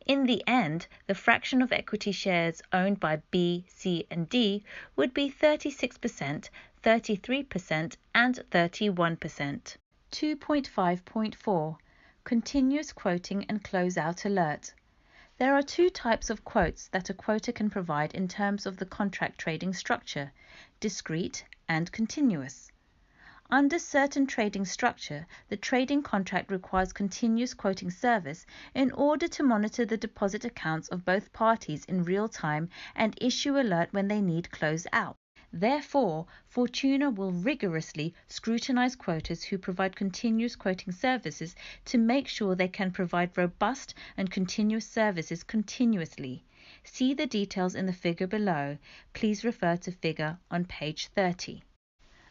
Speaker 1: In the end, the fraction of equity shares owned by B, C, and D would be 36%, 33%, and 31%. 2.5.4 Continuous quoting and closeout alert. There are two types of quotes that a quota can provide in terms of the contract trading structure: discrete and continuous. Under certain trading structure, the trading contract requires continuous quoting service in order to monitor the deposit accounts of both parties in real time and issue alert when they need close out. Therefore, Fortuna will rigorously scrutinize quotas who provide continuous quoting services to make sure they can provide robust and continuous services continuously. See the details in the figure below. Please refer to figure on page 30.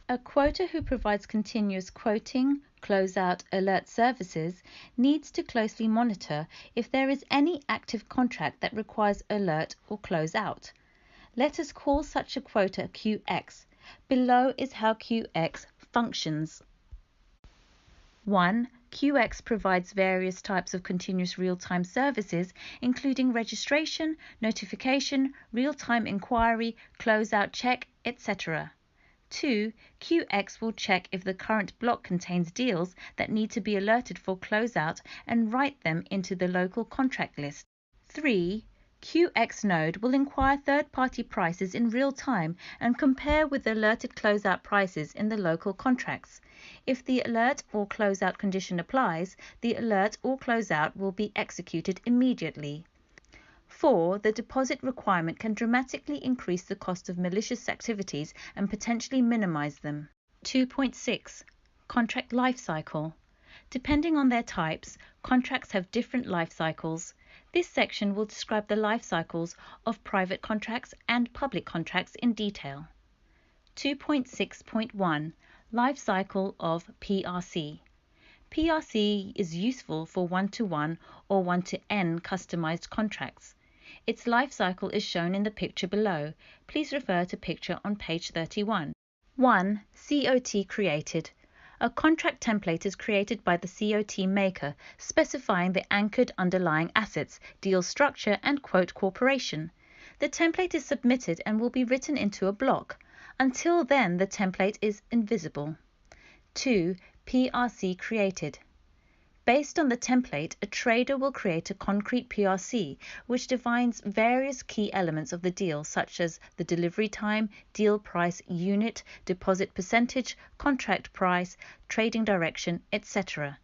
Speaker 1: A quota who provides continuous quoting, closeout, alert services needs to closely monitor if there is any active contract that requires alert or closeout. Let us call such a quota QX. Below is how QX functions. 1. QX provides various types of continuous real-time services, including registration, notification, real-time inquiry, closeout check, etc. 2. QX will check if the current block contains deals that need to be alerted for closeout and write them into the local contract list. 3. QX node will inquire third-party prices in real time and compare with the alerted closeout prices in the local contracts. If the alert or closeout condition applies, the alert or closeout will be executed immediately. 4. The deposit requirement can dramatically increase the cost of malicious activities and potentially minimize them. 2.6. Contract life cycle. Depending on their types, contracts have different life cycles. This section will describe the life cycles of private contracts and public contracts in detail. 2.6.1 Life cycle of PRC. PRC is useful for one-to-one or one-to-N customized contracts. Its life cycle is shown in the picture below. Please refer to picture on page 31. 1. COT created. A contract template is created by the COT maker, specifying the anchored underlying assets, deal structure, and quote corporation. The template is submitted and will be written into a block. Until then, the template is invisible. 2. PRC created. Based on the template, a trader will create a concrete PRC, which defines various key elements of the deal, such as the delivery time, deal price, unit, deposit percentage, contract price, trading direction, etc.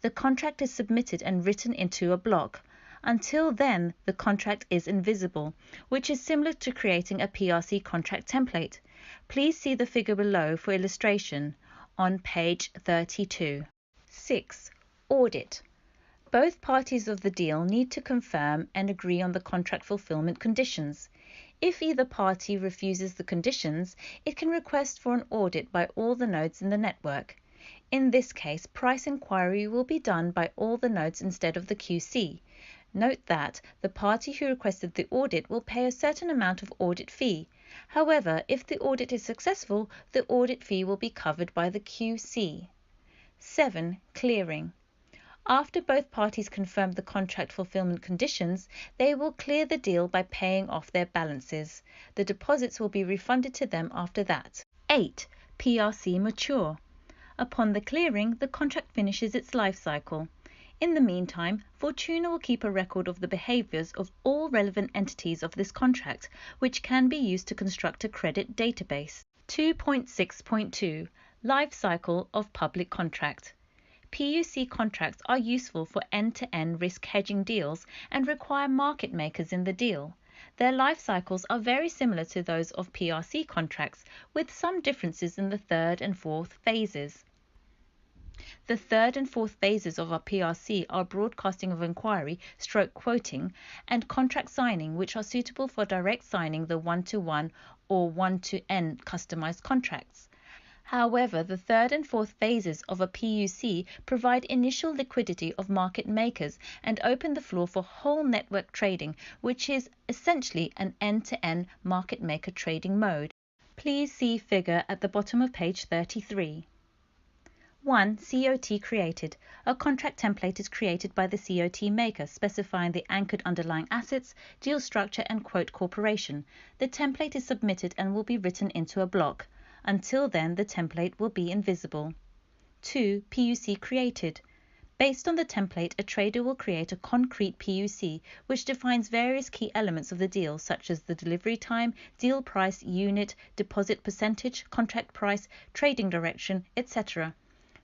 Speaker 1: The contract is submitted and written into a block. Until then, the contract is invisible, which is similar to creating a PRC contract template. Please see the figure below for illustration on page 32. 6. Audit. Both parties of the deal need to confirm and agree on the contract fulfillment conditions. If either party refuses the conditions, it can request for an audit by all the nodes in the network. In this case, price inquiry will be done by all the nodes instead of the QC. Note that the party who requested the audit will pay a certain amount of audit fee. However, if the audit is successful, the audit fee will be covered by the QC. 7. Clearing. After both parties confirm the contract fulfillment conditions, they will clear the deal by paying off their balances. The deposits will be refunded to them after that. 8. PRC mature. Upon the clearing, the contract finishes its life cycle. In the meantime, Fortuna will keep a record of the behaviors of all relevant entities of this contract, which can be used to construct a credit database. 2.6.2 Life cycle of public contract. PUC contracts are useful for end-to-end risk hedging deals and require market makers in the deal. Their life cycles are very similar to those of PRC contracts, with some differences in the third and fourth phases. The third and fourth phases of our PRC are broadcasting of inquiry, quoting, and contract signing, which are suitable for direct signing the one-to-one or one-to-N customized contracts. However, the third and fourth phases of a PUC provide initial liquidity of market makers and open the floor for whole network trading, which is essentially an end-to-end market maker trading mode. Please see figure at the bottom of page 33. 1. COT created. A contract template is created by the COT maker, specifying the anchored underlying assets, deal structure, and quote corporation. The template is submitted and will be written into a block. Until then, the template will be invisible. 2. PUC created. Based on the template, a trader will create a concrete PUC, which defines various key elements of the deal, such as the delivery time, deal price, unit, deposit percentage, contract price, trading direction, etc.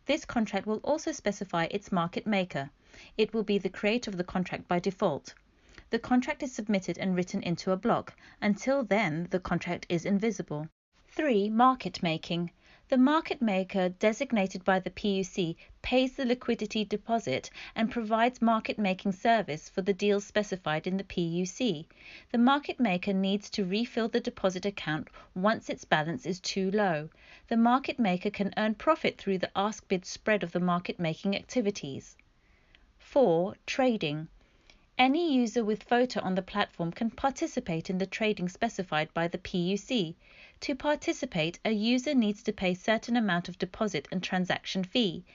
Speaker 1: This contract will also specify its market maker. It will be the creator of the contract by default. The contract is submitted and written into a block. Until then, the contract is invisible. 3. Market making. The market maker designated by the PUC pays the liquidity deposit and provides market making service for the deals specified in the PUC. The market maker needs to refill the deposit account once its balance is too low. The market maker can earn profit through the ask-bid spread of the market making activities. 4. Trading. Any user with photo on the platform can participate in the trading specified by the PUC. To participate, a user needs to pay a certain amount of deposit and transaction fee.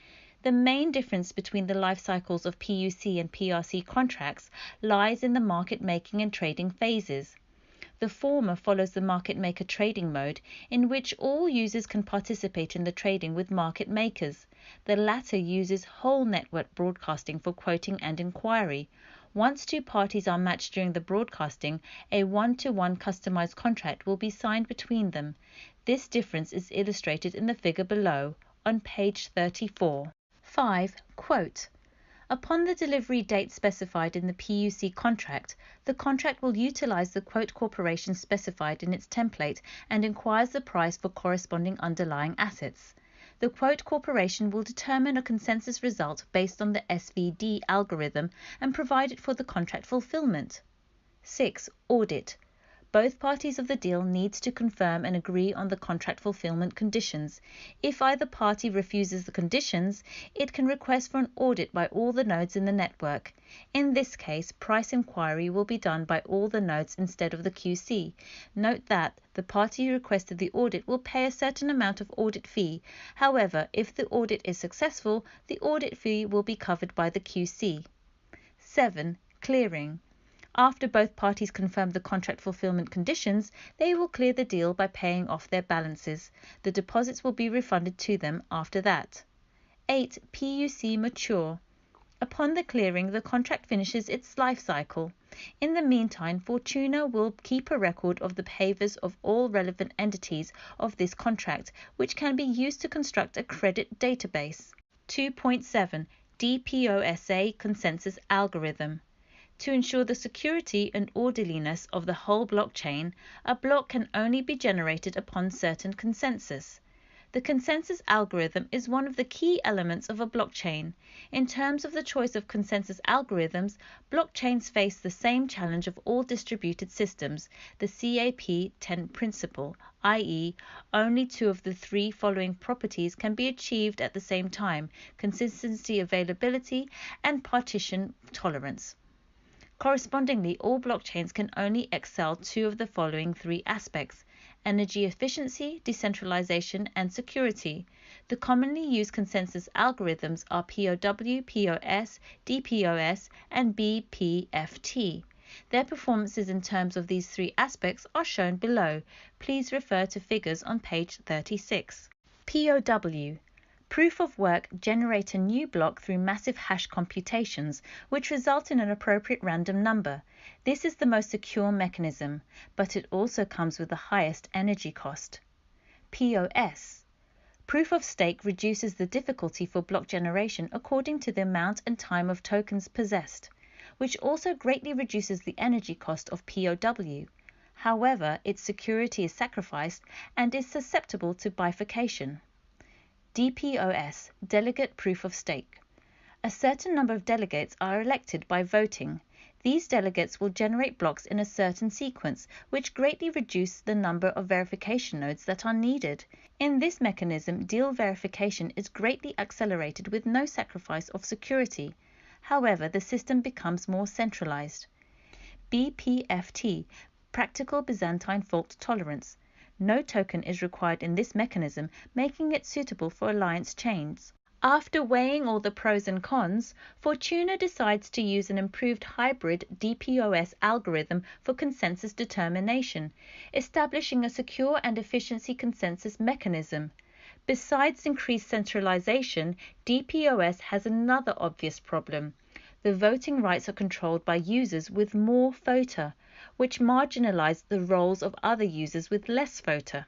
Speaker 1: The main difference between the life cycles of PUC and PRC contracts lies in the market making and trading phases. The former follows the market maker trading mode, in which all users can participate in the trading with market makers. The latter uses whole network broadcasting for quoting and inquiry. Once two parties are matched during the broadcasting, a one-to-one customized contract will be signed between them. This difference is illustrated in the figure below, on page 34. 5. Quote. Upon the delivery date specified in the PUC contract, the contract will utilize the quote corporation specified in its template and inquires the price for corresponding underlying assets. The quote corporation will determine a consensus result based on the SVD algorithm and provide it for the contract fulfillment. 6. Audit. Both parties of the deal needs to confirm and agree on the contract fulfillment conditions. If either party refuses the conditions, it can request for an audit by all the nodes in the network. In this case, price inquiry will be done by all the nodes instead of the QC. Note that the party who requested the audit will pay a certain amount of audit fee. However, if the audit is successful, the audit fee will be covered by the QC. 7. Clearing. After both parties confirm the contract fulfillment conditions, they will clear the deal by paying off their balances. The deposits will be refunded to them after that. 8. PUC mature. Upon the clearing, the contract finishes its life cycle. In the meantime, Fortuna will keep a record of the behaviors of all relevant entities of this contract, which can be used to construct a credit database. 2.7. DPoSA consensus algorithm. To ensure the security and orderliness of the whole blockchain, a block can only be generated upon certain consensus. The consensus algorithm is one of the key elements of a blockchain. In terms of the choice of consensus algorithms, blockchains face the same challenge of all distributed systems, the CAP-10 principle, i.e., only two of the three following properties can be achieved at the same time: consistency, availability, and partition tolerance. Correspondingly, all blockchains can only excel two of the following three aspects: energy efficiency, decentralization, and security. The commonly used consensus algorithms are POW, POS, DPoS, and BPFT. Their performances in terms of these three aspects are shown below. Please refer to figures on page 36. POW. Proof of work generate a new block through massive hash computations, which result in an appropriate random number. This is the most secure mechanism, but it also comes with the highest energy cost. POS. Proof of stake reduces the difficulty for block generation according to the amount and time of tokens possessed, which also greatly reduces the energy cost of POW. However, its security is sacrificed and is susceptible to bifurcation. DPoS, delegate proof of stake. A certain number of delegates are elected by voting. These delegates will generate blocks in a certain sequence, which greatly reduce the number of verification nodes that are needed. In this mechanism, deal verification is greatly accelerated with no sacrifice of security. However, the system becomes more centralized. BPFT, practical Byzantine fault tolerance. No token is required in this mechanism, making it suitable for alliance chains. After weighing all the pros and cons, Fortuna decides to use an improved hybrid DPoS algorithm for consensus determination, establishing a secure and efficiency consensus mechanism. Besides increased centralization, DPoS has another obvious problem. The voting rights are controlled by users with more FOTA, which marginalize the roles of other users with less FOTA.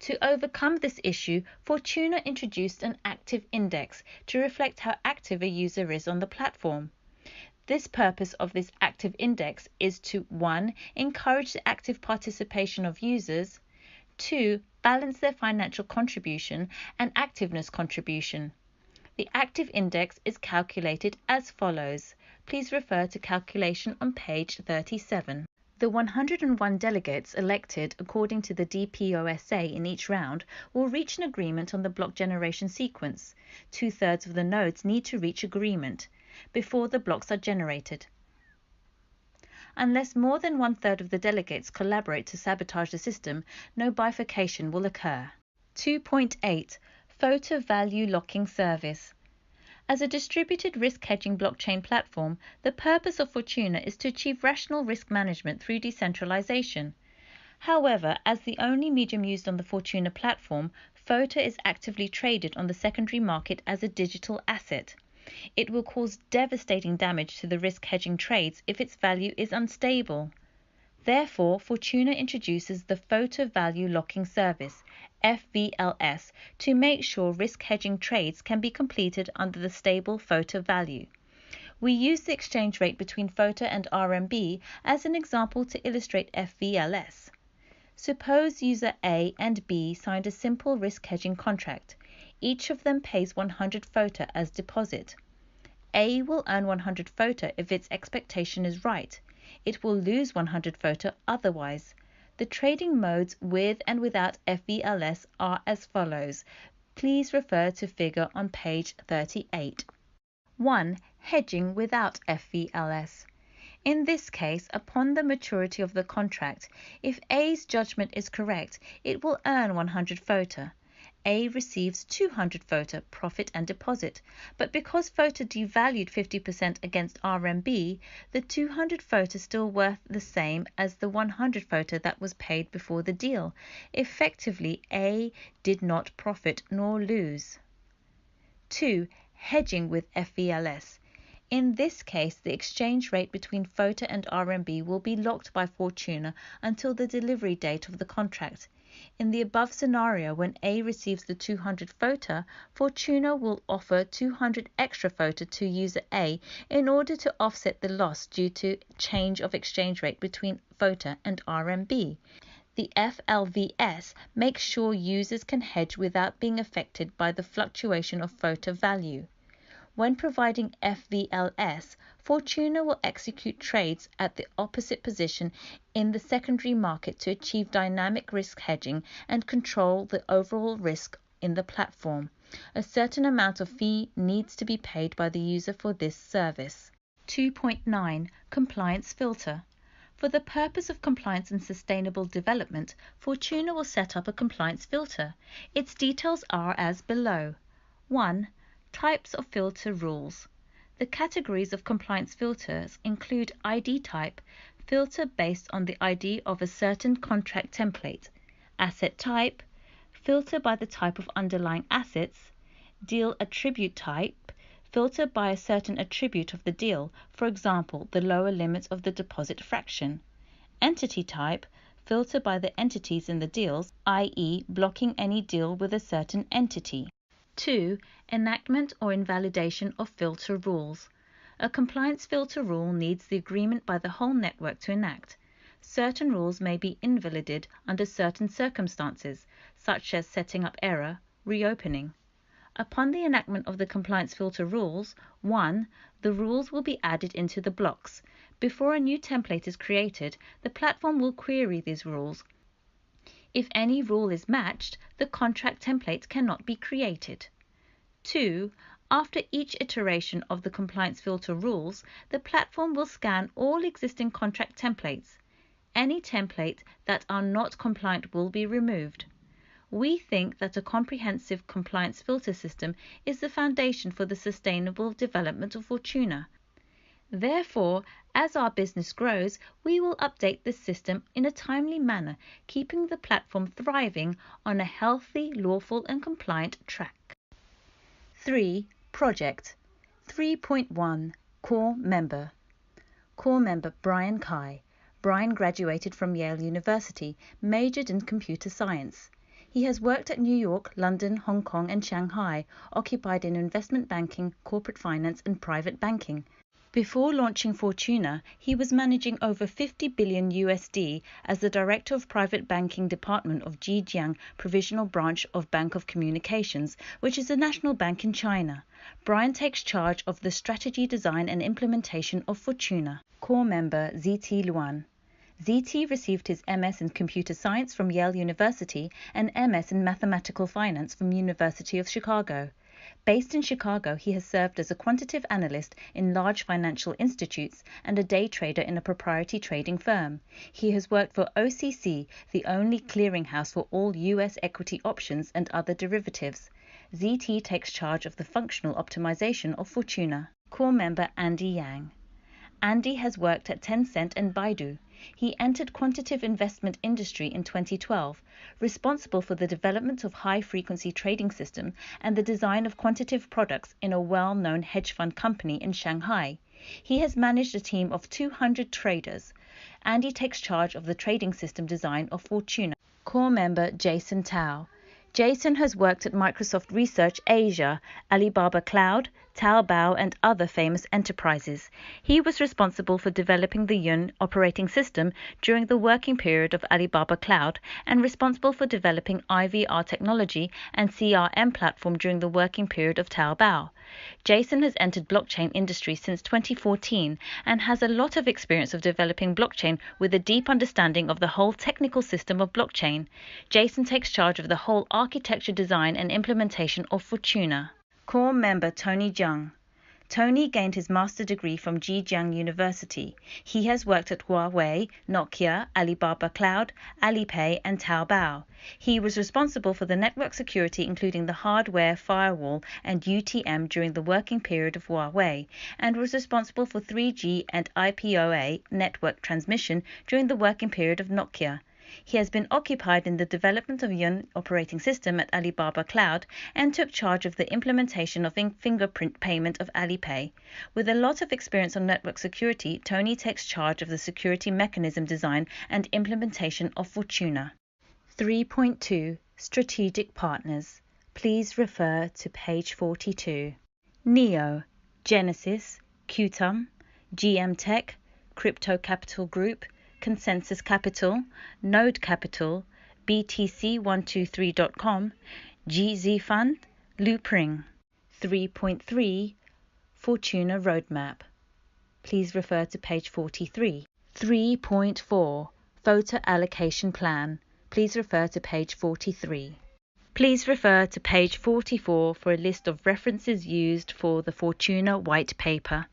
Speaker 1: To overcome this issue, Fortuna introduced an active index to reflect how active a user is on the platform. This purpose of this active index is to 1. Encourage the active participation of users, 2. Balance their financial contribution and activeness contribution. The active index is calculated as follows. Please refer to calculation on page 37. The 101 delegates elected according to the DPoSA in each round will reach an agreement on the block generation sequence. 2/3 of the nodes need to reach agreement before the blocks are generated. Unless more than 1/3 of the delegates collaborate to sabotage the system, no bifurcation will occur. 2.8. FOTA value locking service. As a distributed risk hedging blockchain platform, the purpose of Fortuna is to achieve rational risk management through decentralization. However, as the only medium used on the Fortuna platform, FOTA is actively traded on the secondary market as a digital asset. It will cause devastating damage to the risk hedging trades if its value is unstable. Therefore, Fortuna introduces the FOTA Value Locking Service, FVLS, to make sure risk hedging trades can be completed under the stable FOTA value. We use the exchange rate between FOTA and RMB as an example to illustrate FVLS. Suppose user A and B signed a simple risk hedging contract. Each of them pays 100 FOTA as deposit. A will earn 100 FOTA if its expectation is right. It will lose 100 FOTA otherwise. The trading modes with and without FVLS are as follows. Please refer to figure on page 38. 1. Hedging without FVLS. In this case, upon the maturity of the contract, if A's judgment is correct, it will earn 100 FOTA. A receives 200 FOTA, profit and deposit, but because FOTA devalued 50% against RMB, the 200 FOTA is still worth the same as the 100 FOTA that was paid before the deal. Effectively, A did not profit nor lose. 2. Hedging with FVLS. In this case, the exchange rate between FOTA and RMB will be locked by Fortuna until the delivery date of the contract. In the above scenario, when A receives the 200 FOTA, Fortuna will offer 200 extra FOTA to user A in order to offset the loss due to change of exchange rate between FOTA and RMB. The FLVS makes sure users can hedge without being affected by the fluctuation of FOTA value. When providing FVLS, Fortuna will execute trades at the opposite position in the secondary market to achieve dynamic risk hedging and control the overall risk in the platform. A certain amount of fee needs to be paid by the user for this service. 2.9. Compliance filter. For the purpose of compliance and sustainable development, Fortuna will set up a compliance filter. Its details are as below. 1. Types of filter rules. The categories of compliance filters include ID type, filter based on the ID of a certain contract template, asset type, filter by the type of underlying assets, deal attribute type, filter by a certain attribute of the deal, for example, the lower limit of the deposit fraction, entity type, filter by the entities in the deals, i.e., blocking any deal with a certain entity. 2. Enactment or invalidation of filter rules. A compliance filter rule needs the agreement by the whole network to enact. Certain rules may be invalidated under certain circumstances, such as setting up error, reopening. Upon the enactment of the compliance filter rules, 1. The rules will be added into the blocks. Before a new template is created, the platform will query these rules. If any rule is matched, the contract template cannot be created. 2. After each iteration of the compliance filter rules, the platform will scan all existing contract templates. Any templates that are not compliant will be removed. We think that a comprehensive compliance filter system is the foundation for the sustainable development of Fortuna. Therefore, as our business grows, we will update this system in a timely manner, keeping the platform thriving on a healthy, lawful and compliant track. 3. Project. 3.1. Core Member. Core Member Brian Kai. Brian graduated from Yale University, majored in computer science. He has worked at New York, London, Hong Kong and Shanghai, occupied in investment banking, corporate finance and private banking. Before launching Fortuna, he was managing over 50 billion USD as the Director of Private Banking Department of Zhejiang Provisional Branch of Bank of Communications, which is a national bank in China. Brian takes charge of the strategy, design and implementation of Fortuna. Core member ZT Luan. ZT received his MS in Computer Science from Yale University and MS in Mathematical Finance from University of Chicago. Based in Chicago, he has served as a quantitative analyst in large financial institutes and a day trader in a proprietary trading firm. He has worked for OCC, the only clearinghouse for all U.S. equity options and other derivatives. ZT takes charge of the functional optimization of Fortuna. Core member Andy Yang. Andy has worked at Tencent and Baidu. He entered quantitative investment industry in 2012, responsible for the development of high-frequency trading system and the design of quantitative products in a well-known hedge fund company in Shanghai. He has managed a team of 200 traders. Andy takes charge of the trading system design of Fortuna. Core member Jason Tao. Jason has worked at Microsoft Research Asia, Alibaba Cloud, Taobao, and other famous enterprises. He was responsible for developing the Yun operating system during the working period of Alibaba Cloud and responsible for developing IVR technology and CRM platform during the working period of Taobao. Jason has entered blockchain industry since 2014 and has a lot of experience of developing blockchain with a deep understanding of the whole technical system of blockchain. Jason takes charge of the whole architecture design and implementation of Fortuna. Core member Tony Jiang. Tony gained his master's degree from Zhejiang University. He has worked at Huawei, Nokia, Alibaba Cloud, Alipay, and Taobao. He was responsible for the network security, including the hardware, firewall, and UTM during the working period of Huawei, and was responsible for 3G and IPOA network transmission during the working period of Nokia. He has been occupied in the development of Yun operating system at Alibaba Cloud and took charge of the implementation of fingerprint payment of Alipay. With a lot of experience on network security, Tony takes charge of the security mechanism design and implementation of Fortuna. 3.2 Strategic Partners. Please refer to page 42. NEO, Genesis, Qtum, GM Tech, Crypto Capital Group, Consensus Capital, Node Capital, BTC123.com, GZ Fund, Loopring. 3.3 Fortuna Roadmap. Please refer to page 43. 3.4 Voter Allocation Plan. Please refer to page 43. Please refer to page 44 for a list of references used for the Fortuna White Paper.